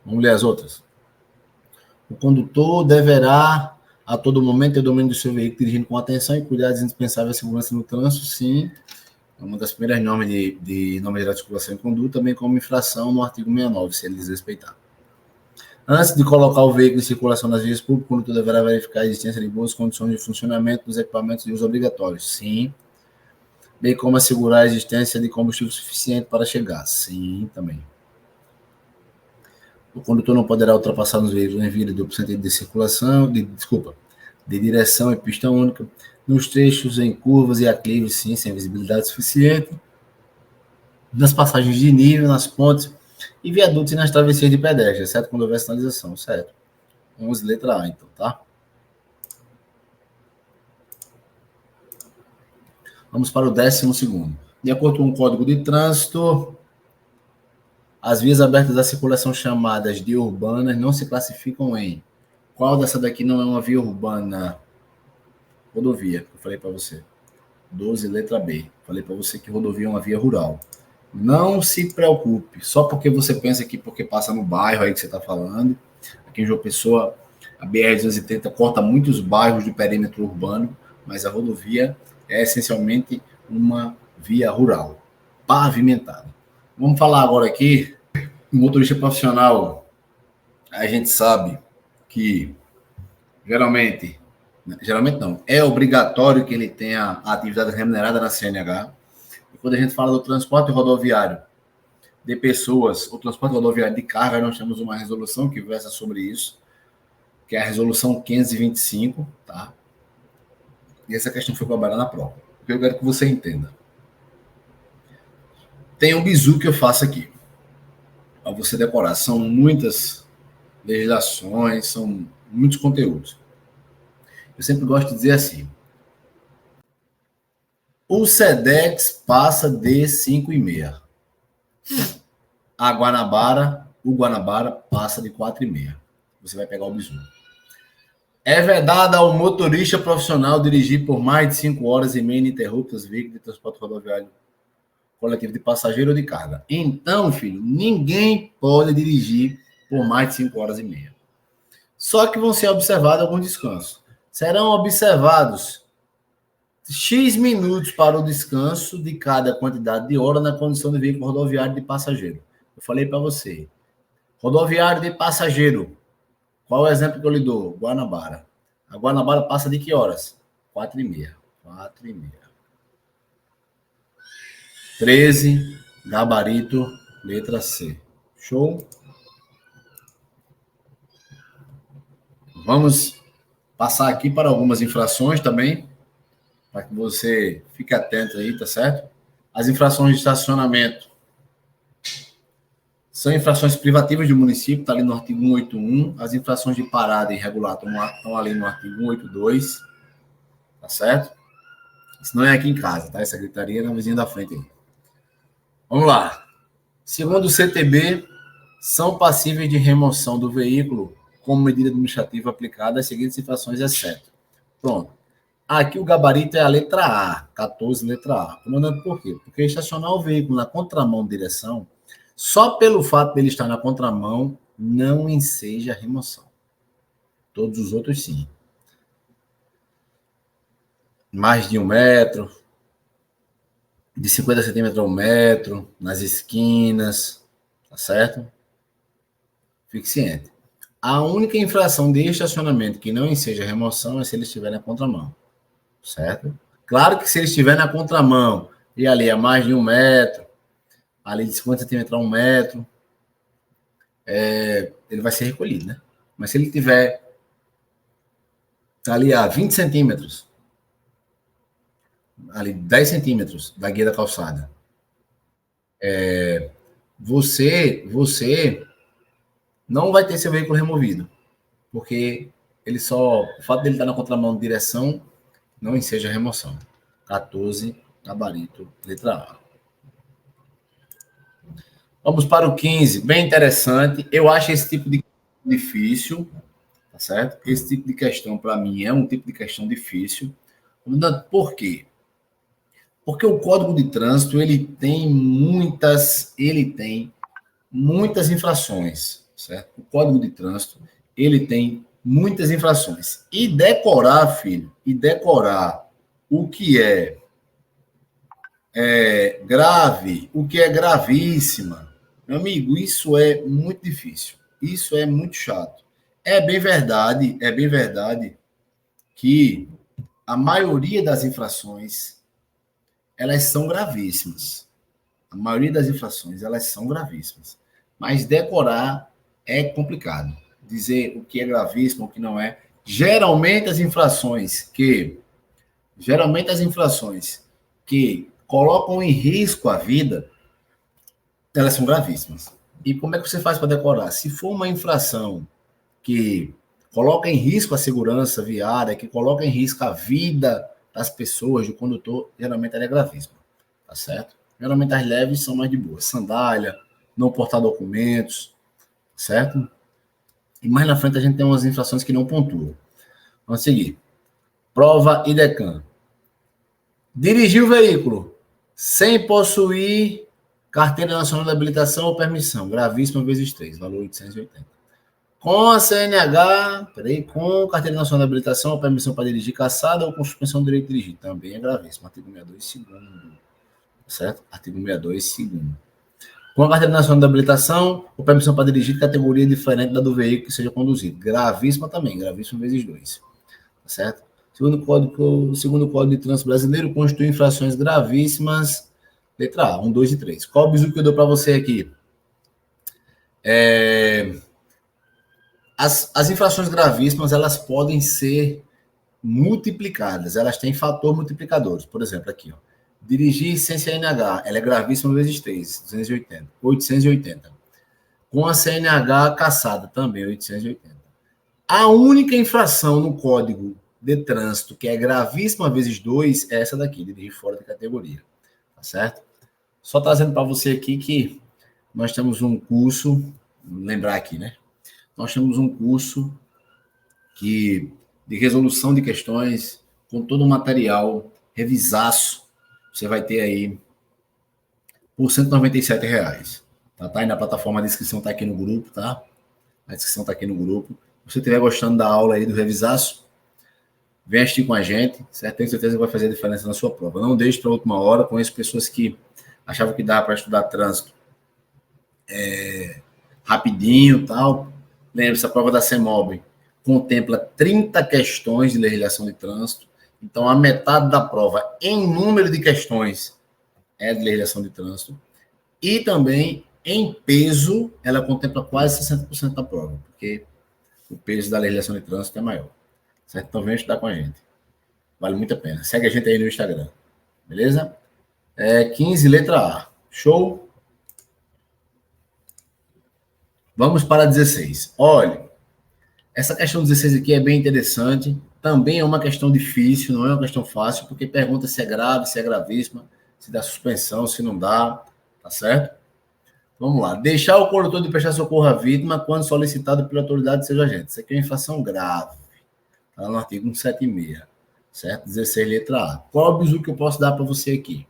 Vamos ler as outras. O condutor deverá, a todo momento, ter domínio do seu veículo, dirigindo com atenção e cuidados indispensáveis à segurança no trânsito, sim. É uma das primeiras normas de norma geral de circulação e conduta, também como infração no artigo 69, se ele desrespeitar. Antes de colocar o veículo em circulação nas vias públicas, o condutor deverá verificar a existência de boas condições de funcionamento dos equipamentos de uso obrigatórios, sim. Bem como assegurar a existência de combustível suficiente para chegar, sim, também. O condutor não poderá ultrapassar nos veículos em via de duplo sentido de circulação, de direção e pista única, nos trechos em curvas e aclives, sim, sem visibilidade suficiente, nas passagens de nível, nas pontes e viadutos e nas travessias de pedestres, exceto quando houver sinalização, certo? 11, letra A, então, tá? Vamos para o 12º. De acordo com o Código de Trânsito, as vias abertas à circulação chamadas de urbanas não se classificam em... Qual dessa daqui não é uma via urbana? Rodovia, que eu falei para você. 12, letra B. Falei para você que rodovia é uma via rural. Não se preocupe, só porque você pensa que porque passa no bairro aí que você está falando, aqui em João Pessoa, A BR-280 corta muitos bairros do perímetro urbano, mas a rodovia é essencialmente uma via rural, pavimentada. Vamos falar agora aqui, o motorista profissional, a gente sabe que geralmente não, é obrigatório que ele tenha a atividade remunerada na CNH. E quando a gente fala do transporte rodoviário de pessoas, o transporte rodoviário de carga, nós temos uma resolução que versa sobre isso, que é a resolução 525, tá? E essa questão foi cobrada na prova. O que eu quero que você entenda. Tem um bizu que eu faço aqui, para você decorar. São muitas legislações, são muitos conteúdos. Eu sempre gosto de dizer assim, o SEDEX passa de 5,5. O Guanabara passa de 4,5. Você vai pegar o bizu. É vedado ao motorista profissional dirigir por mais de 5 horas e meia ininterruptas veículos de transporte rodoviário coletivo de passageiro ou de carga. Então, filho, ninguém pode dirigir por mais de 5 horas e meia. Só que vão ser observados alguns descansos. Serão observados X minutos para o descanso de cada quantidade de hora na condição de veículo rodoviário de passageiro. Eu falei para você. Rodoviário de passageiro. Qual é o exemplo que eu lhe dou? Guanabara. A Guanabara passa de que horas? 4,5. 4,5. 13, gabarito, letra C. Show? Vamos passar aqui para algumas infrações também, para que você fique atento aí, tá certo? As infrações de estacionamento são infrações privativas do município, está ali no artigo 181. As infrações de parada irregular estão ali no artigo 182, tá certo? Isso não é aqui em casa, tá? Essa gritaria é na vizinha da frente aí. Vamos lá. Segundo o CTB, são passíveis de remoção do veículo como medida administrativa aplicada às seguintes infrações, exceto. Pronto. Aqui o gabarito é a letra A, 14, letra A. Comandante, por quê? Porque estacionar o veículo na contramão de direção, só pelo fato dele estar na contramão, não enseja remoção. Todos os outros, sim. Mais de 1 metro, de 50 centímetros a 1 metro, nas esquinas, tá certo? Fique ciente. A única infração de estacionamento que não enseja remoção é se ele estiver na contramão, certo? Claro que se ele estiver na contramão e ali a mais de 1 metro, ali de 50 centímetros a 1 metro, ele vai ser recolhido, né? Mas se ele tiver ali a 20 centímetros, ali 10 centímetros da guia da calçada, você não vai ter seu veículo removido, porque o fato dele estar na contramão de direção não enseja remoção. 14, gabarito, letra A. Vamos para o 15, bem interessante. Eu acho esse tipo de difícil, tá certo? Esse tipo de questão, para mim, é um tipo de questão difícil. Por quê? Porque o Código de Trânsito, ele tem muitas infrações, certo? O Código de Trânsito, ele tem muitas infrações. E decorar, filho, o que é grave, o que é gravíssima, meu amigo, isso é muito difícil. Isso é muito chato. É bem verdade que a maioria das infrações, elas são gravíssimas. A maioria das infrações, elas são gravíssimas. Mas decorar é complicado. Dizer o que é gravíssimo, o que não é. Geralmente as infrações que colocam em risco a vida, elas são gravíssimas. E como é que você faz para decorar? Se for uma infração que coloca em risco a segurança viária, que coloca em risco a vida das pessoas, do condutor, geralmente ela é gravíssima, tá certo? Geralmente as leves são mais de boa. Sandália, não portar documentos, certo? E mais na frente a gente tem umas infrações que não pontuam. Vamos seguir. Prova IDECAN. Dirigir o veículo sem possuir carteira nacional de habilitação ou permissão, gravíssima vezes 3, valor 880. Com a CNH, com carteira nacional de habilitação ou permissão para dirigir caçada ou com suspensão do direito de dirigir. Também é gravíssimo. Artigo 62, segundo. Certo? Artigo 62, segundo. Com a carteira nacional de habilitação ou permissão para dirigir categoria diferente da do veículo que seja conduzido. Gravíssima também, gravíssimo vezes 2. Certo? Segundo o Código de Trânsito Brasileiro, constitui infrações gravíssimas. Letra A, 1, 2 e 3. Qual o bizu que eu dou para você aqui? As infrações gravíssimas, elas podem ser multiplicadas. Elas têm fator multiplicadores. Por exemplo, aqui, ó. Dirigir sem CNH, ela é gravíssima vezes 3, 280, 880. Com a CNH caçada, também 880. A única infração no Código de Trânsito que é gravíssima vezes 2 é essa daqui, dirigir fora de categoria. Tá certo? Só trazendo para você aqui que nós temos um curso, lembrar aqui, né? Nós temos um curso de resolução de questões com todo o material revisaço. Você vai ter aí por R$197. Tá aí na plataforma, a descrição está aqui no grupo, tá? A descrição está aqui no grupo. Se você estiver gostando da aula aí do revisaço, vem assistir com a gente, certo? Tenho certeza que vai fazer a diferença na sua prova. Não deixe para a última hora. Conheço pessoas que achavam que dava para estudar trânsito rapidinho e tal. Lembre-se, a prova da CEMOB contempla 30 questões de legislação de trânsito. Então, a metade da prova, em número de questões, é de legislação de trânsito. E também, em peso, ela contempla quase 60% da prova, porque o peso da legislação de trânsito é maior. Certo? Então, vem estudar com a gente. Vale muito a pena. Segue a gente aí no Instagram. Beleza? 15, letra A. Show? Vamos para 16. Olha, essa questão 16 aqui é bem interessante. Também é uma questão difícil, não é uma questão fácil, porque pergunta se é grave, se é gravíssima, se dá suspensão, se não dá, tá certo? Vamos lá. Deixar o condutor de prestar socorro à vítima quando solicitado pela autoridade de seus agentes. Isso aqui é uma infração grave. Está no artigo 176, certo? 16, letra A. Qual é o bizu que eu posso dar para você aqui?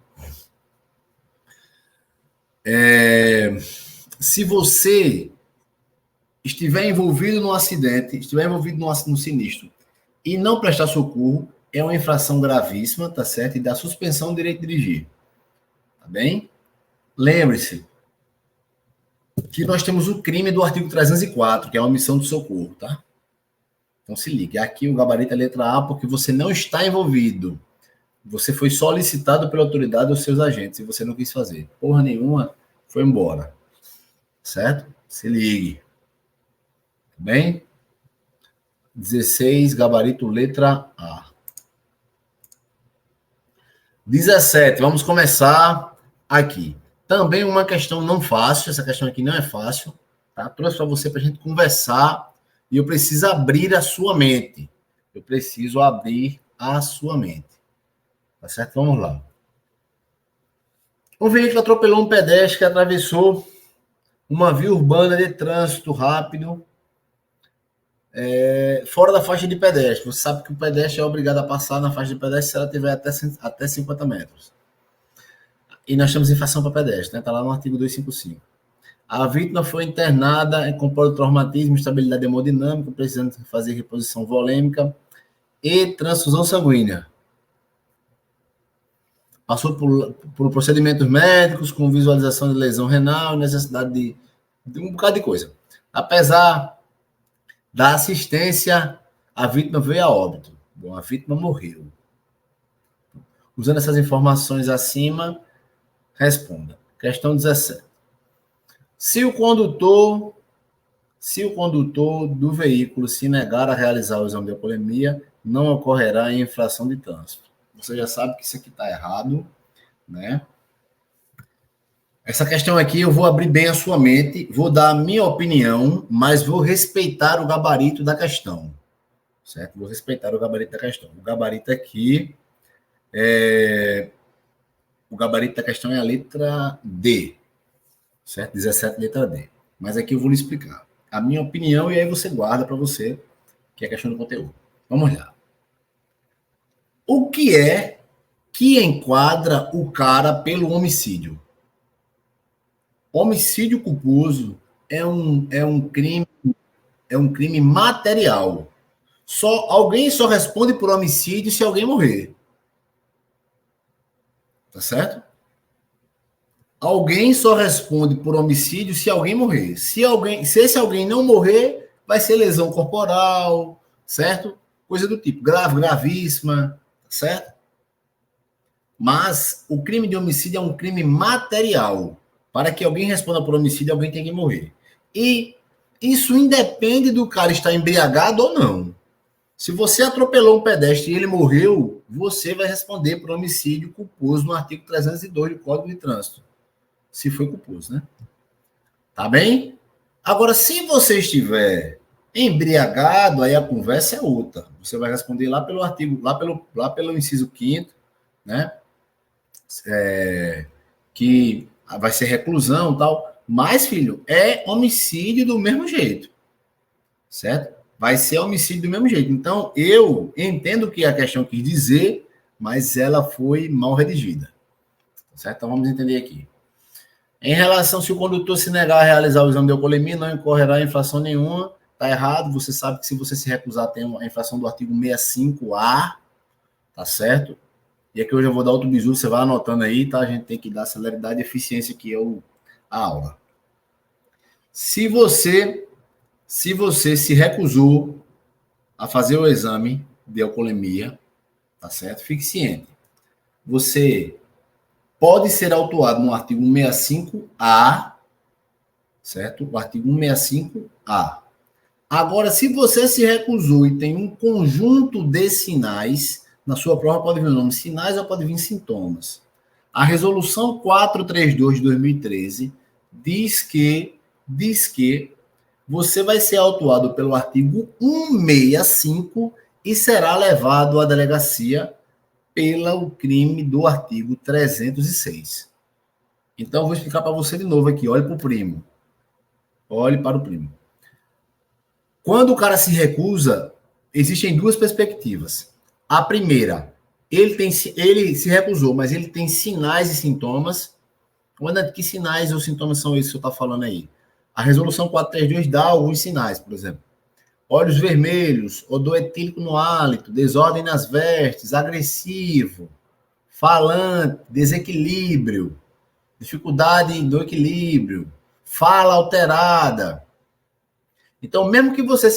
Se você estiver envolvido no acidente, estiver envolvido no sinistro e não prestar socorro, é uma infração gravíssima, tá certo? E dá suspensão do direito de dirigir. Tá bem? Lembre-se que nós temos o crime do artigo 304, que é a omissão do socorro, tá? Então se ligue. Aqui o gabarito é letra A, porque você não está envolvido. Você foi solicitado pela autoridade ou seus agentes e você não quis fazer. Porra nenhuma, foi embora. Certo? Se ligue. Bem? 16, gabarito letra A. 17, vamos começar aqui. Também uma questão não fácil, essa questão aqui não é fácil, tá? Trouxe para você para a gente conversar e eu preciso abrir a sua mente. Eu preciso abrir a sua mente. Tá certo? Vamos lá. Um veículo atropelou um pedestre que atravessou uma via urbana de trânsito rápido fora da faixa de pedestre. Você sabe que o pedestre é obrigado a passar na faixa de pedestre se ela tiver até 50 metros. E nós temos infração para pedestre, né? Está lá no artigo 255. A vítima foi internada com politraumatismo, instabilidade hemodinâmica, precisando fazer reposição volêmica e transfusão sanguínea. Passou por procedimentos médicos com visualização de lesão renal e necessidade de um bocado de coisa. Apesar da assistência, a vítima veio a óbito. Bom, a vítima morreu. Usando essas informações acima, responda. Questão 17. Se o condutor do veículo se negar a realizar o exame de alcoolemia, não ocorrerá em infração de trânsito. Você já sabe que isso aqui está errado, né? Essa questão aqui eu vou abrir bem a sua mente, vou dar a minha opinião, mas vou respeitar o gabarito da questão, certo? Vou respeitar o gabarito da questão. O gabarito aqui o gabarito da questão é a letra D, certo? 17, letra D. Mas aqui eu vou lhe explicar a minha opinião e aí você guarda para você, que é a questão do conteúdo. Vamos lá. O que é que enquadra o cara pelo homicídio? Homicídio culposo é um crime é um crime material. Alguém só responde por homicídio se alguém morrer. Tá certo? Alguém só responde por homicídio se alguém morrer. Se esse alguém não morrer, vai ser lesão corporal, certo? Coisa do tipo, grave, gravíssima, certo? Mas o crime de homicídio é um crime material. Para que alguém responda por homicídio, alguém tem que morrer. E isso independe do cara estar embriagado ou não. Se você atropelou um pedestre e ele morreu, você vai responder por homicídio culposo no artigo 302 do Código de Trânsito. Se foi culposo, né? Tá bem? Agora, se você estiver embriagado, aí a conversa é outra. Você vai responder lá pelo artigo, lá pelo inciso 5º, né? Que vai ser reclusão e tal. Mas, filho, é homicídio do mesmo jeito. Certo? Vai ser homicídio do mesmo jeito. Então, eu entendo o que a questão quis dizer, mas ela foi mal redigida. Certo? Então, vamos entender aqui. Em relação, se o condutor se negar a realizar o exame de alcoolemia, não incorrerá em infração nenhuma. Está errado. Você sabe que se você se recusar, tem a infração do artigo 65A. Tá certo? E aqui hoje eu vou dar outro bisu, você vai anotando aí, tá? A gente tem que dar celeridade e eficiência, que é a aula. Se você se recusou a fazer o exame de alcoolemia, tá certo? Fique ciente. Você pode ser autuado no artigo 165A, certo? O artigo 165A. Agora, se você se recusou e tem um conjunto de sinais, na sua prova pode vir o nome sinais ou pode vir sintomas. A resolução 432 de 2013 diz que você vai ser autuado pelo artigo 165 e será levado à delegacia pelo crime do artigo 306. Então, eu vou explicar para você de novo aqui. Olhe para o primo. Olhe para o primo. Quando o cara se recusa, existem duas perspectivas. A primeira, ele se recusou, mas ele tem sinais e sintomas. Que sinais ou sintomas são esses que você está falando aí? A resolução 432 dá alguns sinais, por exemplo. Olhos vermelhos, odor etílico no hálito, desordem nas vestes, agressivo, falante, desequilíbrio, dificuldade do equilíbrio, fala alterada. Então, mesmo que você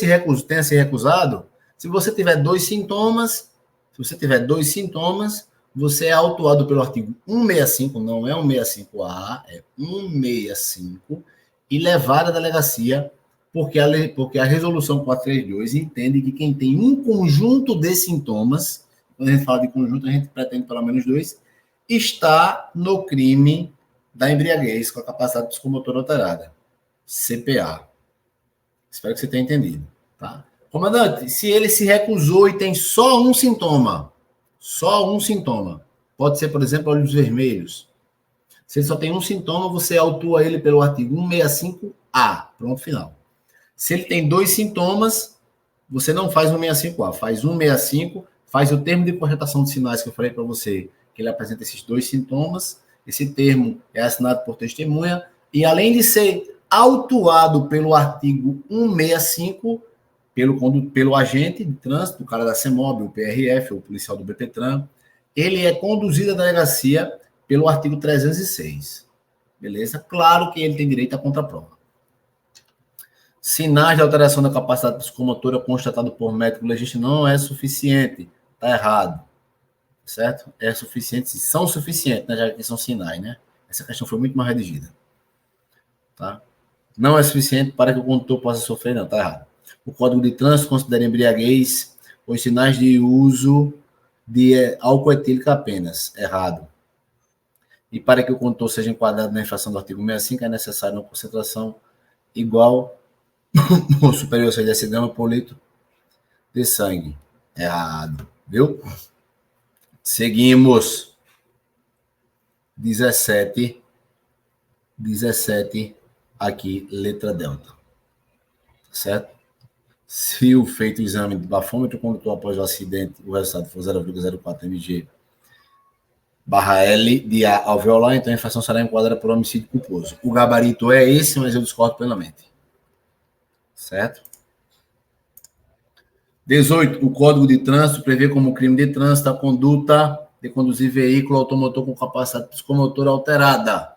tenha se recusado, se você tiver dois sintomas, você é autuado pelo artigo 165, não é 165A, é 165, e levado à delegacia, porque a resolução 432 entende que quem tem um conjunto de sintomas, quando a gente fala de conjunto, a gente pretende pelo menos dois, está no crime da embriaguez com a capacidade psicomotora alterada, CPA. Espero que você tenha entendido, tá? Comandante, se ele se recusou e tem só um sintoma, pode ser, por exemplo, olhos vermelhos. Se ele só tem um sintoma, você autua ele pelo artigo 165A, pronto, final. Se ele tem dois sintomas, você não faz 165A, faz 165, faz o termo de projetação de sinais que eu falei para você, que ele apresenta esses dois sintomas, esse termo é assinado por testemunha, e além de ser autuado pelo artigo 165, pelo agente de trânsito, o cara da CEMOB, o PRF, o policial do BPTran, ele é conduzido à delegacia pelo artigo 306. Beleza? Claro que ele tem direito à contraprova. Sinais de alteração da capacidade psicomotora constatado por médico legista não é suficiente. Está errado. Certo? É suficiente, são suficientes, né? Já que são sinais, né? Essa questão foi muito mais redigida. Tá? Não é suficiente para que o condutor possa sofrer, não. Está errado. O Código de Trânsito considera embriaguez os sinais de uso de álcool etílico apenas. Errado. E para que o condutor seja enquadrado na infração do artigo 65, é necessário uma concentração igual ou superior a 6 gramas por litro de sangue. Errado. Viu? Seguimos. 17 aqui, letra delta. Certo? Se o feito o exame de bafômetro, o condutor após o acidente, o resultado for 0,04 mg barra L de A alveolar, então a infração será enquadrada por homicídio culposo. O gabarito é esse, mas eu discordo plenamente. Certo? 18. O Código de Trânsito prevê como crime de trânsito a conduta de conduzir veículo automotor com capacidade psicomotora alterada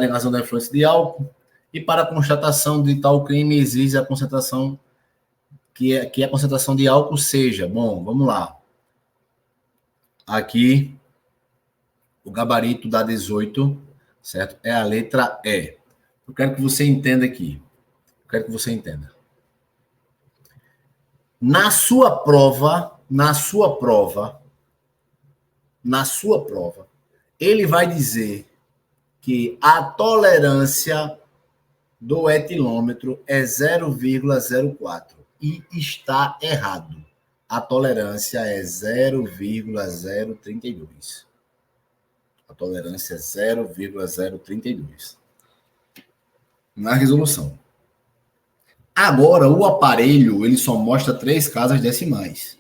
em razão da influência de álcool, e para a constatação de tal crime exige a concentração que a concentração de álcool seja. Bom, vamos lá. Aqui, o gabarito da 18, certo? É a letra E. Eu quero que você entenda aqui. Na sua prova, ele vai dizer que a tolerância do etilômetro é 0,04 e está errado. A tolerância é 0,032. A tolerância é 0,032. Na resolução. Agora, o aparelho, ele só mostra 3 casas decimais.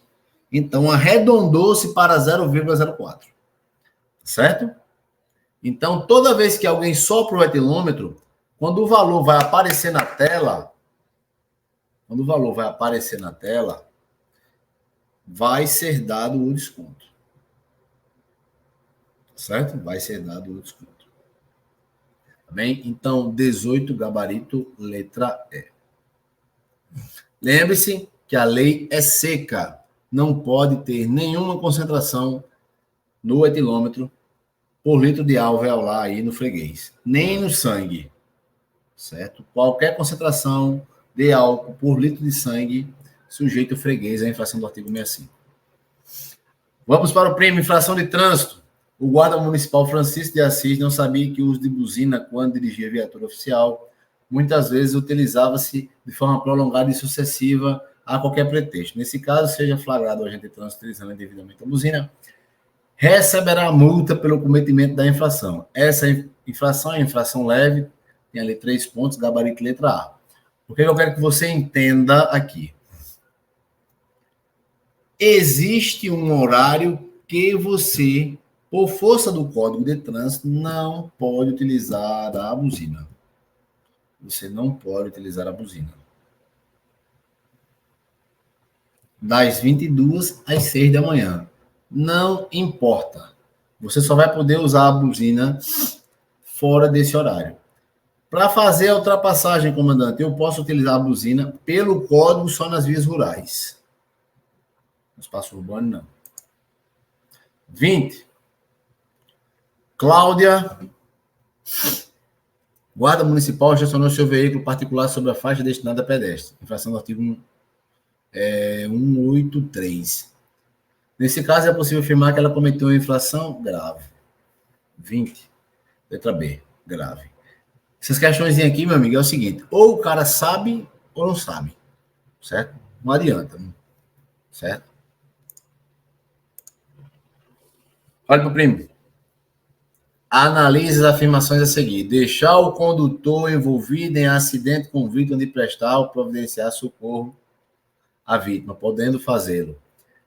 Então, arredondou-se para 0,04. Certo? Então, toda vez que alguém sopra o etilômetro, quando o valor vai aparecer na tela, vai ser dado o desconto. Certo? Vai ser dado o desconto. Tá bem? Então, 18, gabarito, letra E. Lembre-se que a lei é seca. Não pode ter nenhuma concentração no etilômetro por litro de alveolar aí no freguês. Nem no sangue. Certo? Qualquer concentração de álcool por litro de sangue sujeita o freguês à infração do artigo 65. Vamos para o prêmio infração de trânsito. O guarda municipal Francisco de Assis não sabia que o uso de buzina quando dirigia viatura oficial muitas vezes utilizava-se de forma prolongada e sucessiva a qualquer pretexto. Nesse caso, seja flagrado o agente de trânsito utilizando indevidamente a buzina, receberá multa pelo cometimento da infração. Essa infração é infração leve, tem ali 3 pontos, gabarito letra A. O que eu quero que você entenda aqui? Existe um horário que você, por força do Código de Trânsito, não pode utilizar a buzina. Você não pode utilizar a buzina. Das 22 às 6 da manhã. Não importa. Você só vai poder usar a buzina fora desse horário. Para fazer a ultrapassagem, comandante, eu posso utilizar a buzina pelo código só nas vias rurais. No espaço urbano, não. 20. Cláudia, guarda municipal, estacionou seu veículo particular sobre a faixa destinada a pedestre. Infração do artigo 183. Nesse caso, é possível afirmar que ela cometeu uma infração grave. 20. Letra B, grave. Essas questões aqui, meu amigo, é o seguinte: ou o cara sabe ou não sabe. Certo? Não adianta. Certo? Olha para o primo. Analise as afirmações a seguir. Deixar o condutor envolvido em acidente com vítima de prestar ou providenciar socorro à vítima, podendo fazê-lo.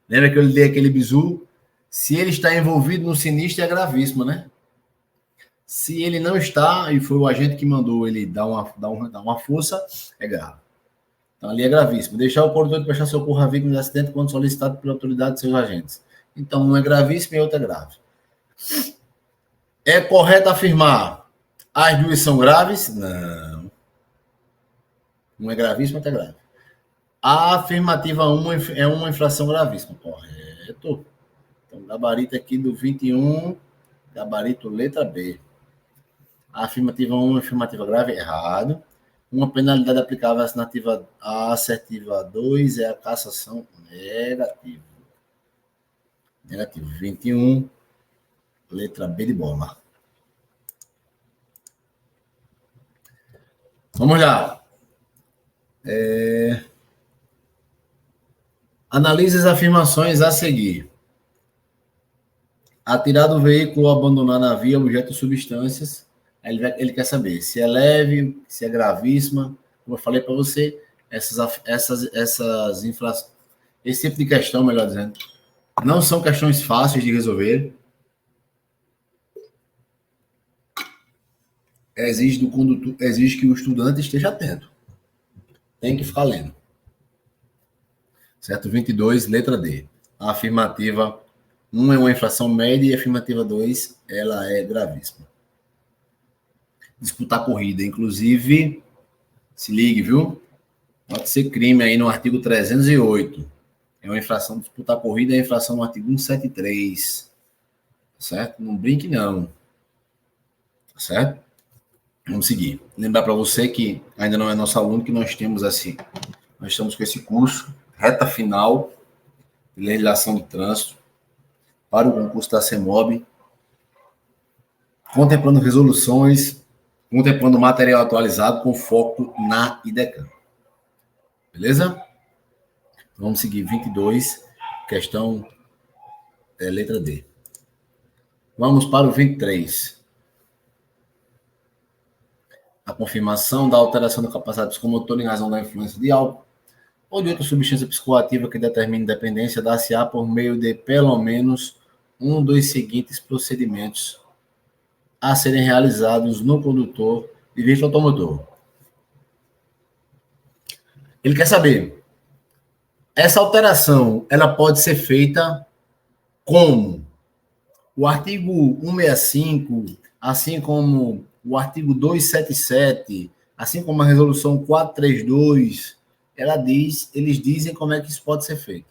Lembra que eu lhe dei aquele bizu? Se ele está envolvido no sinistro, é gravíssimo, né? Se ele não está, e foi o agente que mandou ele dar uma força, é grave. Então, ali é gravíssimo. Deixar o condutor de prestar socorro à vítima de acidente quando solicitado pela autoridade de seus agentes. Então, um é gravíssimo e outro é grave. É correto afirmar as duas são graves? Não. Um é gravíssimo, outro é grave. A afirmativa 1 é uma infração gravíssima. Correto. Então, gabarito aqui do 21, gabarito letra B. A afirmativa 1 é uma afirmativa grave? Errado. Uma penalidade aplicável à assertiva 2 é a cassação negativa. Negativo. 21, letra B de bola. Vamos lá. Analise as afirmações a seguir. Atirar do veículo ou abandonar na via objeto ou substâncias. Ele quer saber se é leve, se é gravíssima. Como eu falei para você, essas infrações, esse tipo de questão, melhor dizendo, não são questões fáceis de resolver. Exige do condutor, exige que o estudante esteja atento. Tem que ficar lendo. Certo? 22, letra D. A afirmativa 1 é uma infração média e a afirmativa 2, ela é gravíssima. Disputar corrida, inclusive, se ligue, viu? Pode ser crime aí no artigo 308. É uma infração, disputar corrida é infração no artigo 173. Certo? Não brinque, não. Certo? Vamos seguir. Lembrar para você que ainda não é nosso aluno, que nós temos assim, nós estamos com esse curso, reta final de legislação de trânsito, para o concurso da CEMOB, contemplando resoluções, contemplando material atualizado com foco na IDECAM. Beleza? Vamos seguir 22, questão letra D. Vamos para o 23. A confirmação da alteração da capacidade psicomotora em razão da influência de álcool ou de outra substância psicoativa que determine dependência dar-se-á por meio de pelo menos um dos seguintes procedimentos a serem realizados no condutor de veículo automotor. Ele quer saber, essa alteração, ela pode ser feita como? O artigo 165, assim como o artigo 277, assim como a resolução 432, eles dizem como é que isso pode ser feito.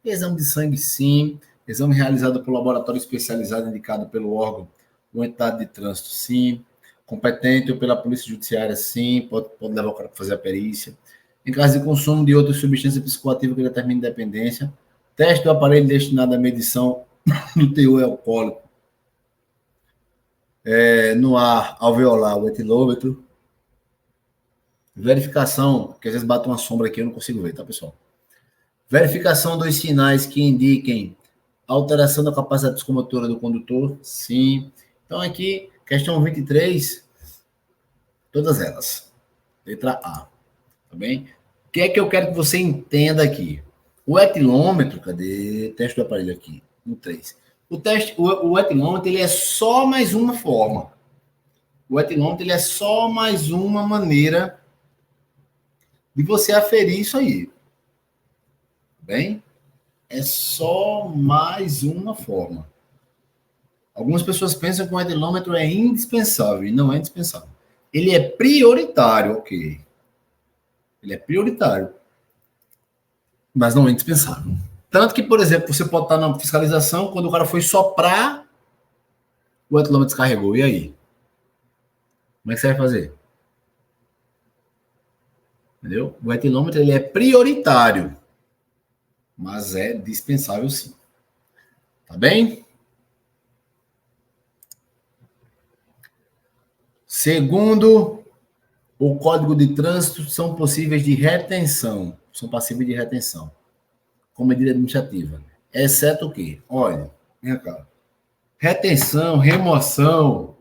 Exame de sangue, sim. Exame realizado por laboratório especializado indicado pelo órgão ou entidade de trânsito, sim. Competente ou pela polícia judiciária, sim. Pode levar o cara para fazer a perícia. Em caso de consumo de outra substância psicoativa que determine dependência, teste do aparelho destinado à medição do teor alcoólico no ar alveolar, o etilômetro. Verificação, que às vezes bate uma sombra aqui, eu não consigo ver, tá, pessoal? Verificação dos sinais que indiquem alteração da capacidade psicomotora do condutor, sim. Então, aqui, questão 23, todas elas. Letra A, tá bem? O que é que eu quero que você entenda aqui? O etilômetro, cadê? Teste do aparelho aqui, no 3. O etilômetro, ele é só mais uma forma. O etilômetro, ele é só mais uma maneira de você aferir isso aí. Bem? É só mais uma forma. Algumas pessoas pensam que o etilômetro é indispensável, e não é indispensável. Ele é prioritário, ok. Ele é prioritário, mas não é indispensável. Tanto que, por exemplo, você pode estar na fiscalização, quando o cara foi soprar, o etilômetro descarregou. E aí? Como é que você vai fazer? Entendeu? O etilômetro, ele é prioritário, mas é dispensável sim. Tá bem? Segundo o Código de Trânsito, são possíveis de retenção, são passíveis de retenção, com medida administrativa. Exceto o quê? Olha, vem cá. Retenção, remoção,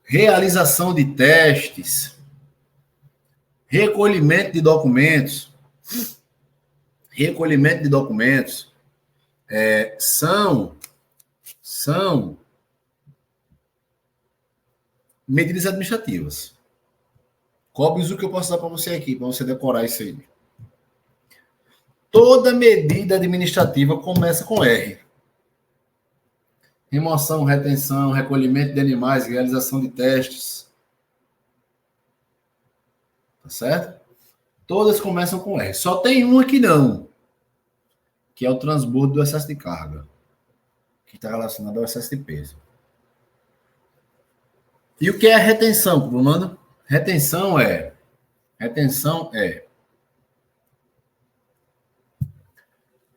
realização de testes, recolhimento de documentos, são medidas administrativas. Cobre o que eu posso dar para você aqui, para você decorar isso aí. Toda medida administrativa começa com R. Remoção, retenção, recolhimento de animais, realização de testes. Tá certo? Todas começam com R. Só tem uma que não, que é o transbordo do excesso de carga, que está relacionado ao excesso de peso. E o que é retenção, Bruno? Retenção é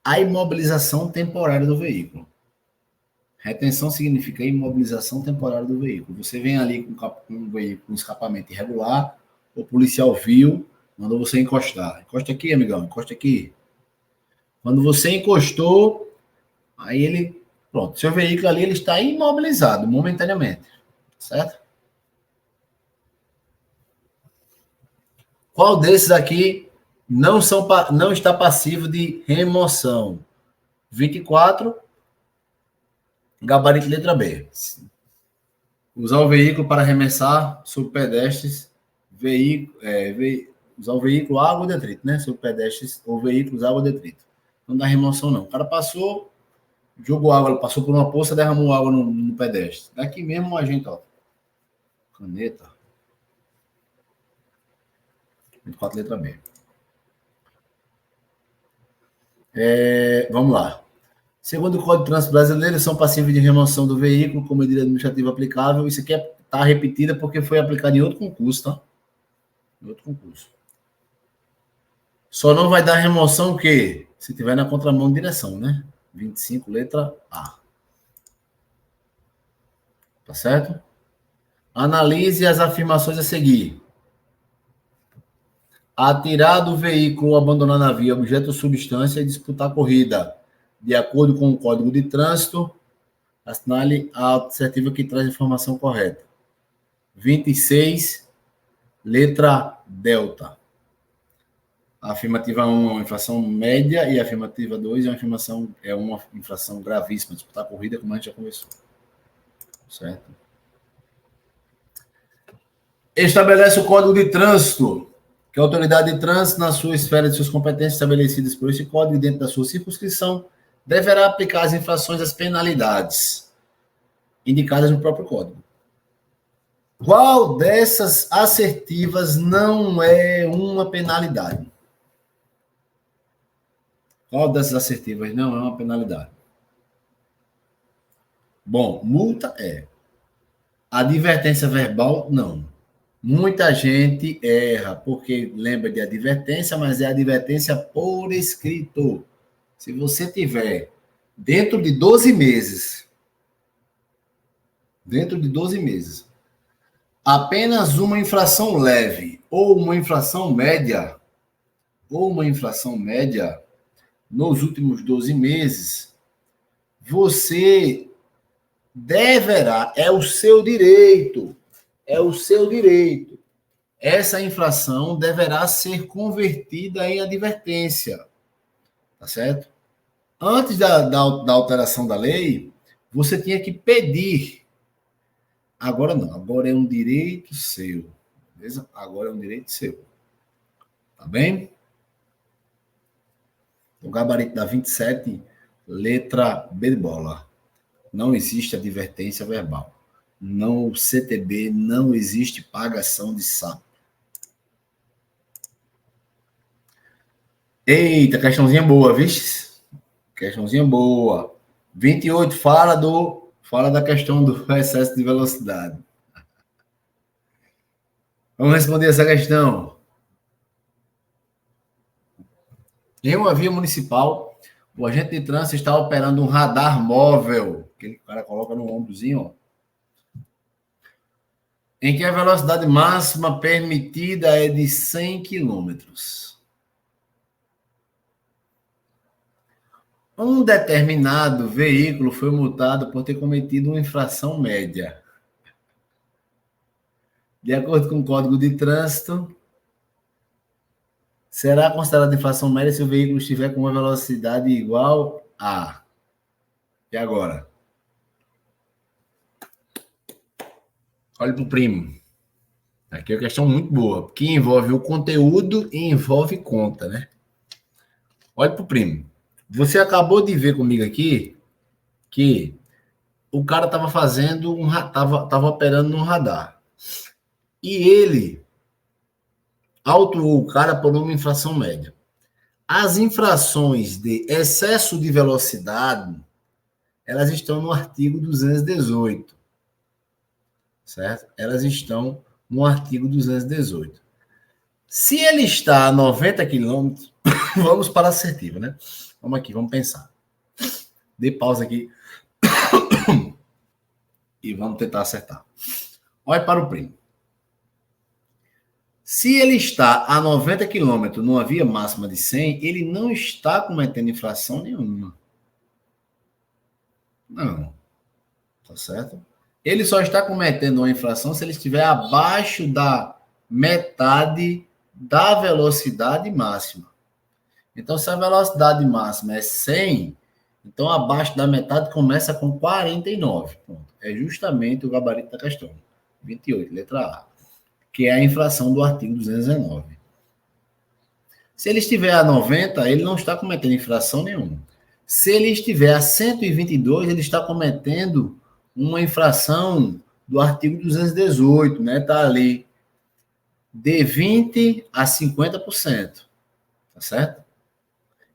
a imobilização temporária do veículo. Retenção significa imobilização temporária do veículo. Você vem ali com um veículo com escapamento irregular, o policial viu, mandou você encostar. Encosta aqui, amigão, encosta aqui. Quando você encostou, aí ele, pronto, seu veículo ali ele está imobilizado momentaneamente, certo? Qual desses aqui não está passivo de remoção? 24, gabarito letra B. Usar o veículo para arremessar sobre pedestres, usar o veículo, água ou detrito, né? Sobre pedestres ou veículos, água ou detrito. Não dá remoção, não. O cara passou, jogou água, ele passou por uma poça, derramou água no pedestre. Daqui mesmo a gente, ó. Caneta. 24 letra B. Vamos lá. Segundo o Código de Trânsito Brasileiro, são passíveis de remoção do veículo com medida administrativa aplicável. Isso aqui está repetida porque foi aplicado em outro concurso, tá? Em outro concurso. Só não vai dar remoção o quê? Se tiver na contramão de direção, né? 25, letra A. Tá certo? Analise as afirmações a seguir. Atirar do veículo ou abandonar na via objeto ou substância e disputar a corrida. De acordo com o Código de Trânsito, assinale a assertiva que traz a informação correta. 26, letra delta. A afirmativa 1 é uma infração média e a afirmativa 2 é uma infração gravíssima. Disputar a corrida, como a gente já conversou. Certo? Estabelece o Código de Trânsito, que a autoridade de trânsito, na sua esfera de suas competências estabelecidas por esse código e dentro da sua circunscrição, deverá aplicar as infrações às penalidades indicadas no próprio código. Qual dessas assertivas não é uma penalidade? Qual dessas assertivas não é uma penalidade? Bom, multa é. Advertência verbal, não. Muita gente erra, porque lembra de advertência, mas é advertência por escrito. Se você tiver dentro de 12 meses, apenas uma infração leve ou uma infração média, nos últimos 12 meses, você deverá, é o seu direito, essa infração deverá ser convertida em advertência, tá certo? Antes da alteração da lei, você tinha que pedir. Agora não, agora é um direito seu, beleza? Agora é um direito seu, tá bem? O gabarito da 27, letra B de bola. Não existe advertência verbal. No CTB não existe pagação de sapo. Eita, questãozinha boa, vixe? Questãozinha boa. 28 fala da questão do excesso de velocidade. Vamos responder essa questão. Em uma via municipal, o agente de trânsito está operando um radar móvel, que o cara coloca no ombrozinho, ó, em que a velocidade máxima permitida é de 100 km. Um determinado veículo foi multado por ter cometido uma infração média. De acordo com o Código de Trânsito, será considerada infração média se o veículo estiver com uma velocidade igual a... E agora? Olha para o primo. Aqui é uma questão muito boa, que envolve o conteúdo e envolve conta, né? Olha para o primo. Você acabou de ver comigo aqui que o cara estava fazendo estava operando num radar. E ele autuou o cara por uma infração média. As infrações de excesso de velocidade, elas estão no artigo 218. Certo? Elas estão no artigo 218. Se ele está a 90 km, vamos para a assertiva, né? Vamos aqui, vamos pensar. Dê pausa aqui. E vamos tentar acertar. Olha para o primo. Se ele está a 90 km numa via máxima de 100, ele não está cometendo infração nenhuma. Não. Tá certo? Ele só está cometendo uma infração se ele estiver abaixo da metade da velocidade máxima. Então, se a velocidade máxima é 100, então abaixo da metade começa com 49. Pronto. É justamente o gabarito da questão. 28, letra A. Que é a infração do artigo 219. Se ele estiver a 90, ele não está cometendo infração nenhuma. Se ele estiver a 122, ele está cometendo uma infração do artigo 218, né? Está ali de 20% a 50%, tá certo?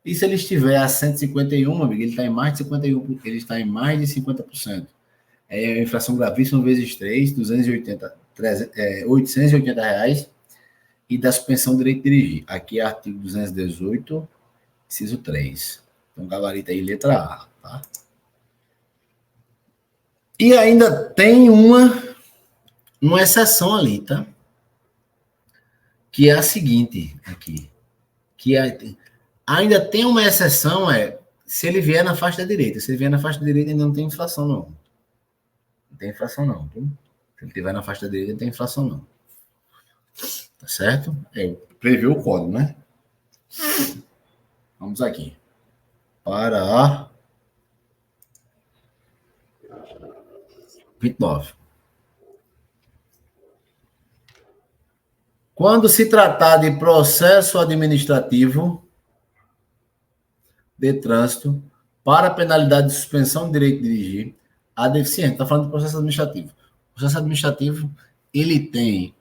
E se ele estiver a 151, amigo, ele está em mais de 51%, ele está em mais de 50%. É infração gravíssima vezes 3, 280, 880 reais, e da suspensão do direito de dirigir. Aqui é artigo 218, inciso 3. Então, gabarito aí, letra A, tá? E ainda tem uma exceção ali, tá? Que é a seguinte, aqui. Ainda tem uma exceção, se ele vier na faixa da direita. Se ele vier na faixa da direita, ainda não tem infração, não. Não tem infração, não. Tá? Se ele estiver na faixa da direita, não tem infração, não. Tá certo? Prevê o código, né? Vamos aqui. Para a 29. Quando se tratar de processo administrativo de trânsito para penalidade de suspensão de direito de dirigir, a deficiente, está falando de processo administrativo. O processo administrativo, ele tem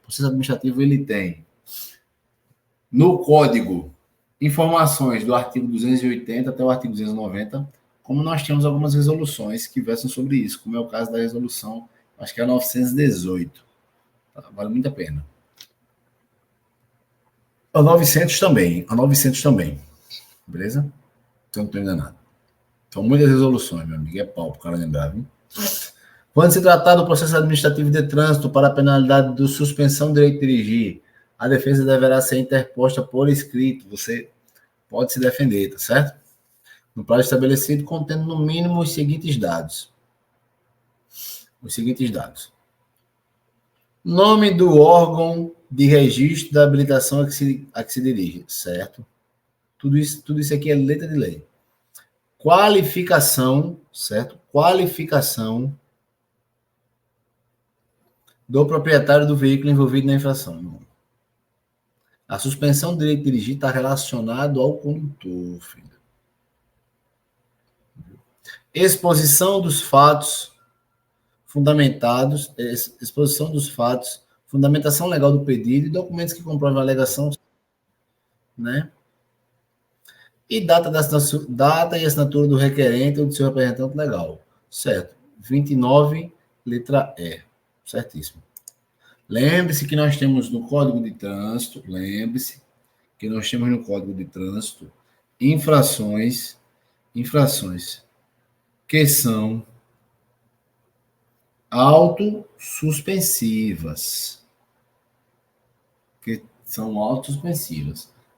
no código informações do artigo 280 até o artigo 290, como nós temos algumas resoluções que versam sobre isso, como é o caso da resolução, acho que é a 918. Tá? Vale muito a pena. A 900 também. Beleza? Então não estou enganado. São muitas resoluções, meu amigo. É pau para o cara lembrar, viu? Quando se tratar do processo administrativo de trânsito para a penalidade de suspensão do direito de dirigir, a defesa deverá ser interposta por escrito. Você pode se defender, tá certo? No prazo estabelecido, contendo no mínimo os seguintes dados. Nome do órgão de registro da habilitação a que se dirige, certo? Tudo isso aqui é letra de lei. Qualificação, certo? Qualificação do proprietário do veículo envolvido na infração. A suspensão do direito de dirigir está relacionado ao condutor, filho. Exposição dos fatos fundamentados, fundamentação legal do pedido e documentos que comprovam a alegação, né? E data e assinatura do requerente ou do seu representante legal. Certo. 29, letra E. Certíssimo. Lembre-se que nós temos no Código de Trânsito, infrações que são autossuspensivas.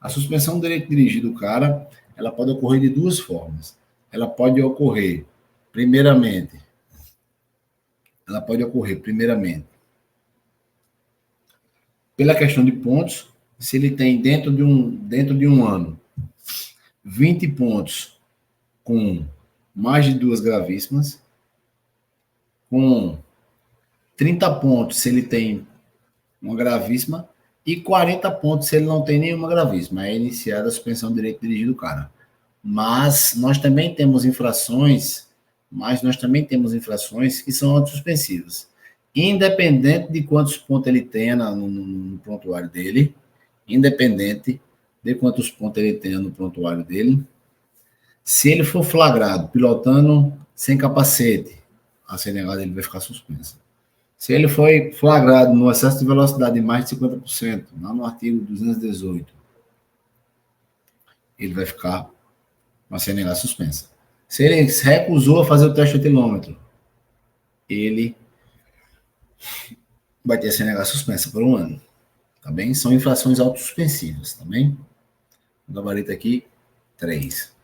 A suspensão do direito de dirigir do cara, ela pode ocorrer de duas formas. Ela pode ocorrer, primeiramente, pela questão de pontos. Se ele tem dentro de um ano 20 pontos com mais de duas gravíssimas, com 30 pontos se ele tem uma gravíssima e 40 pontos se ele não tem nenhuma gravíssima. É iniciada a suspensão do direito de dirigir do cara. Mas nós também temos infrações que são autossuspensivas. Independente de quantos pontos ele tenha no prontuário dele, se ele for flagrado pilotando sem capacete, a CNH dele vai ficar suspensa. Se ele foi flagrado no excesso de velocidade de mais de 50%, lá no artigo 218, ele vai ficar com a CNH suspensa. Se ele se recusou a fazer o teste de etilômetro, ele vai ter a CNH suspensa por 1 ano. Tá bem? São infrações autossuspensivas, tá bem? O gabarito aqui, 3.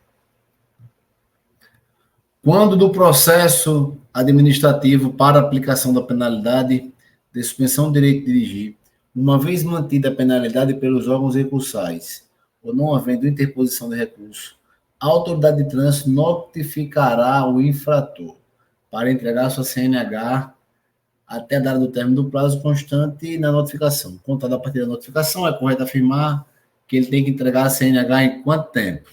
Quando do processo administrativo para aplicação da penalidade de suspensão do direito de dirigir, uma vez mantida a penalidade pelos órgãos recursais, ou não havendo interposição de recurso, a autoridade de trânsito notificará o infrator para entregar sua CNH até a data do término do prazo constante na notificação. Contada a partir da notificação, é correto afirmar que ele tem que entregar a CNH em quanto tempo?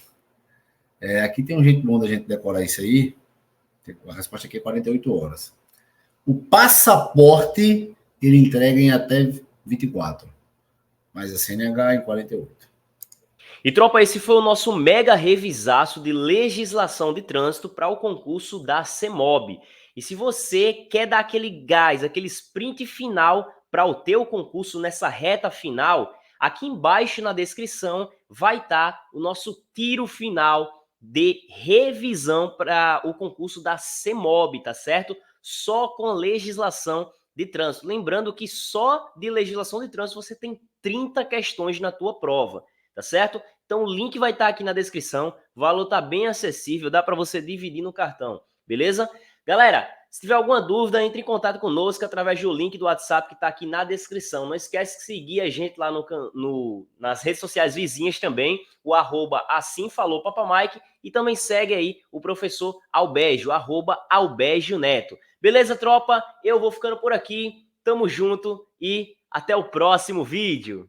Aqui tem um jeito bom da gente decorar isso aí. A resposta aqui é 48 horas. O passaporte ele entrega em até 24, mas a CNH em 48. E, tropa, esse foi o nosso mega revisaço de legislação de trânsito para o concurso da CEMOB. E se você quer dar aquele gás, aquele sprint final para o teu concurso nessa reta final, aqui embaixo na descrição vai estar o nosso tiro final de revisão para o concurso da CEMOB, tá certo? Só com legislação de trânsito. Lembrando que só de legislação de trânsito você tem 30 questões na tua prova, tá certo? Então o link vai estar aqui na descrição, o valor tá bem acessível, dá para você dividir no cartão, beleza? Galera, se tiver alguma dúvida, entre em contato conosco através do link do WhatsApp que está aqui na descrição. Não esquece de seguir a gente lá nas redes sociais vizinhas também, o @AssimFalou_Papamike, e também segue aí o professor Albejo, @AlbejoNeto. Beleza, tropa? Eu vou ficando por aqui, tamo junto e até o próximo vídeo.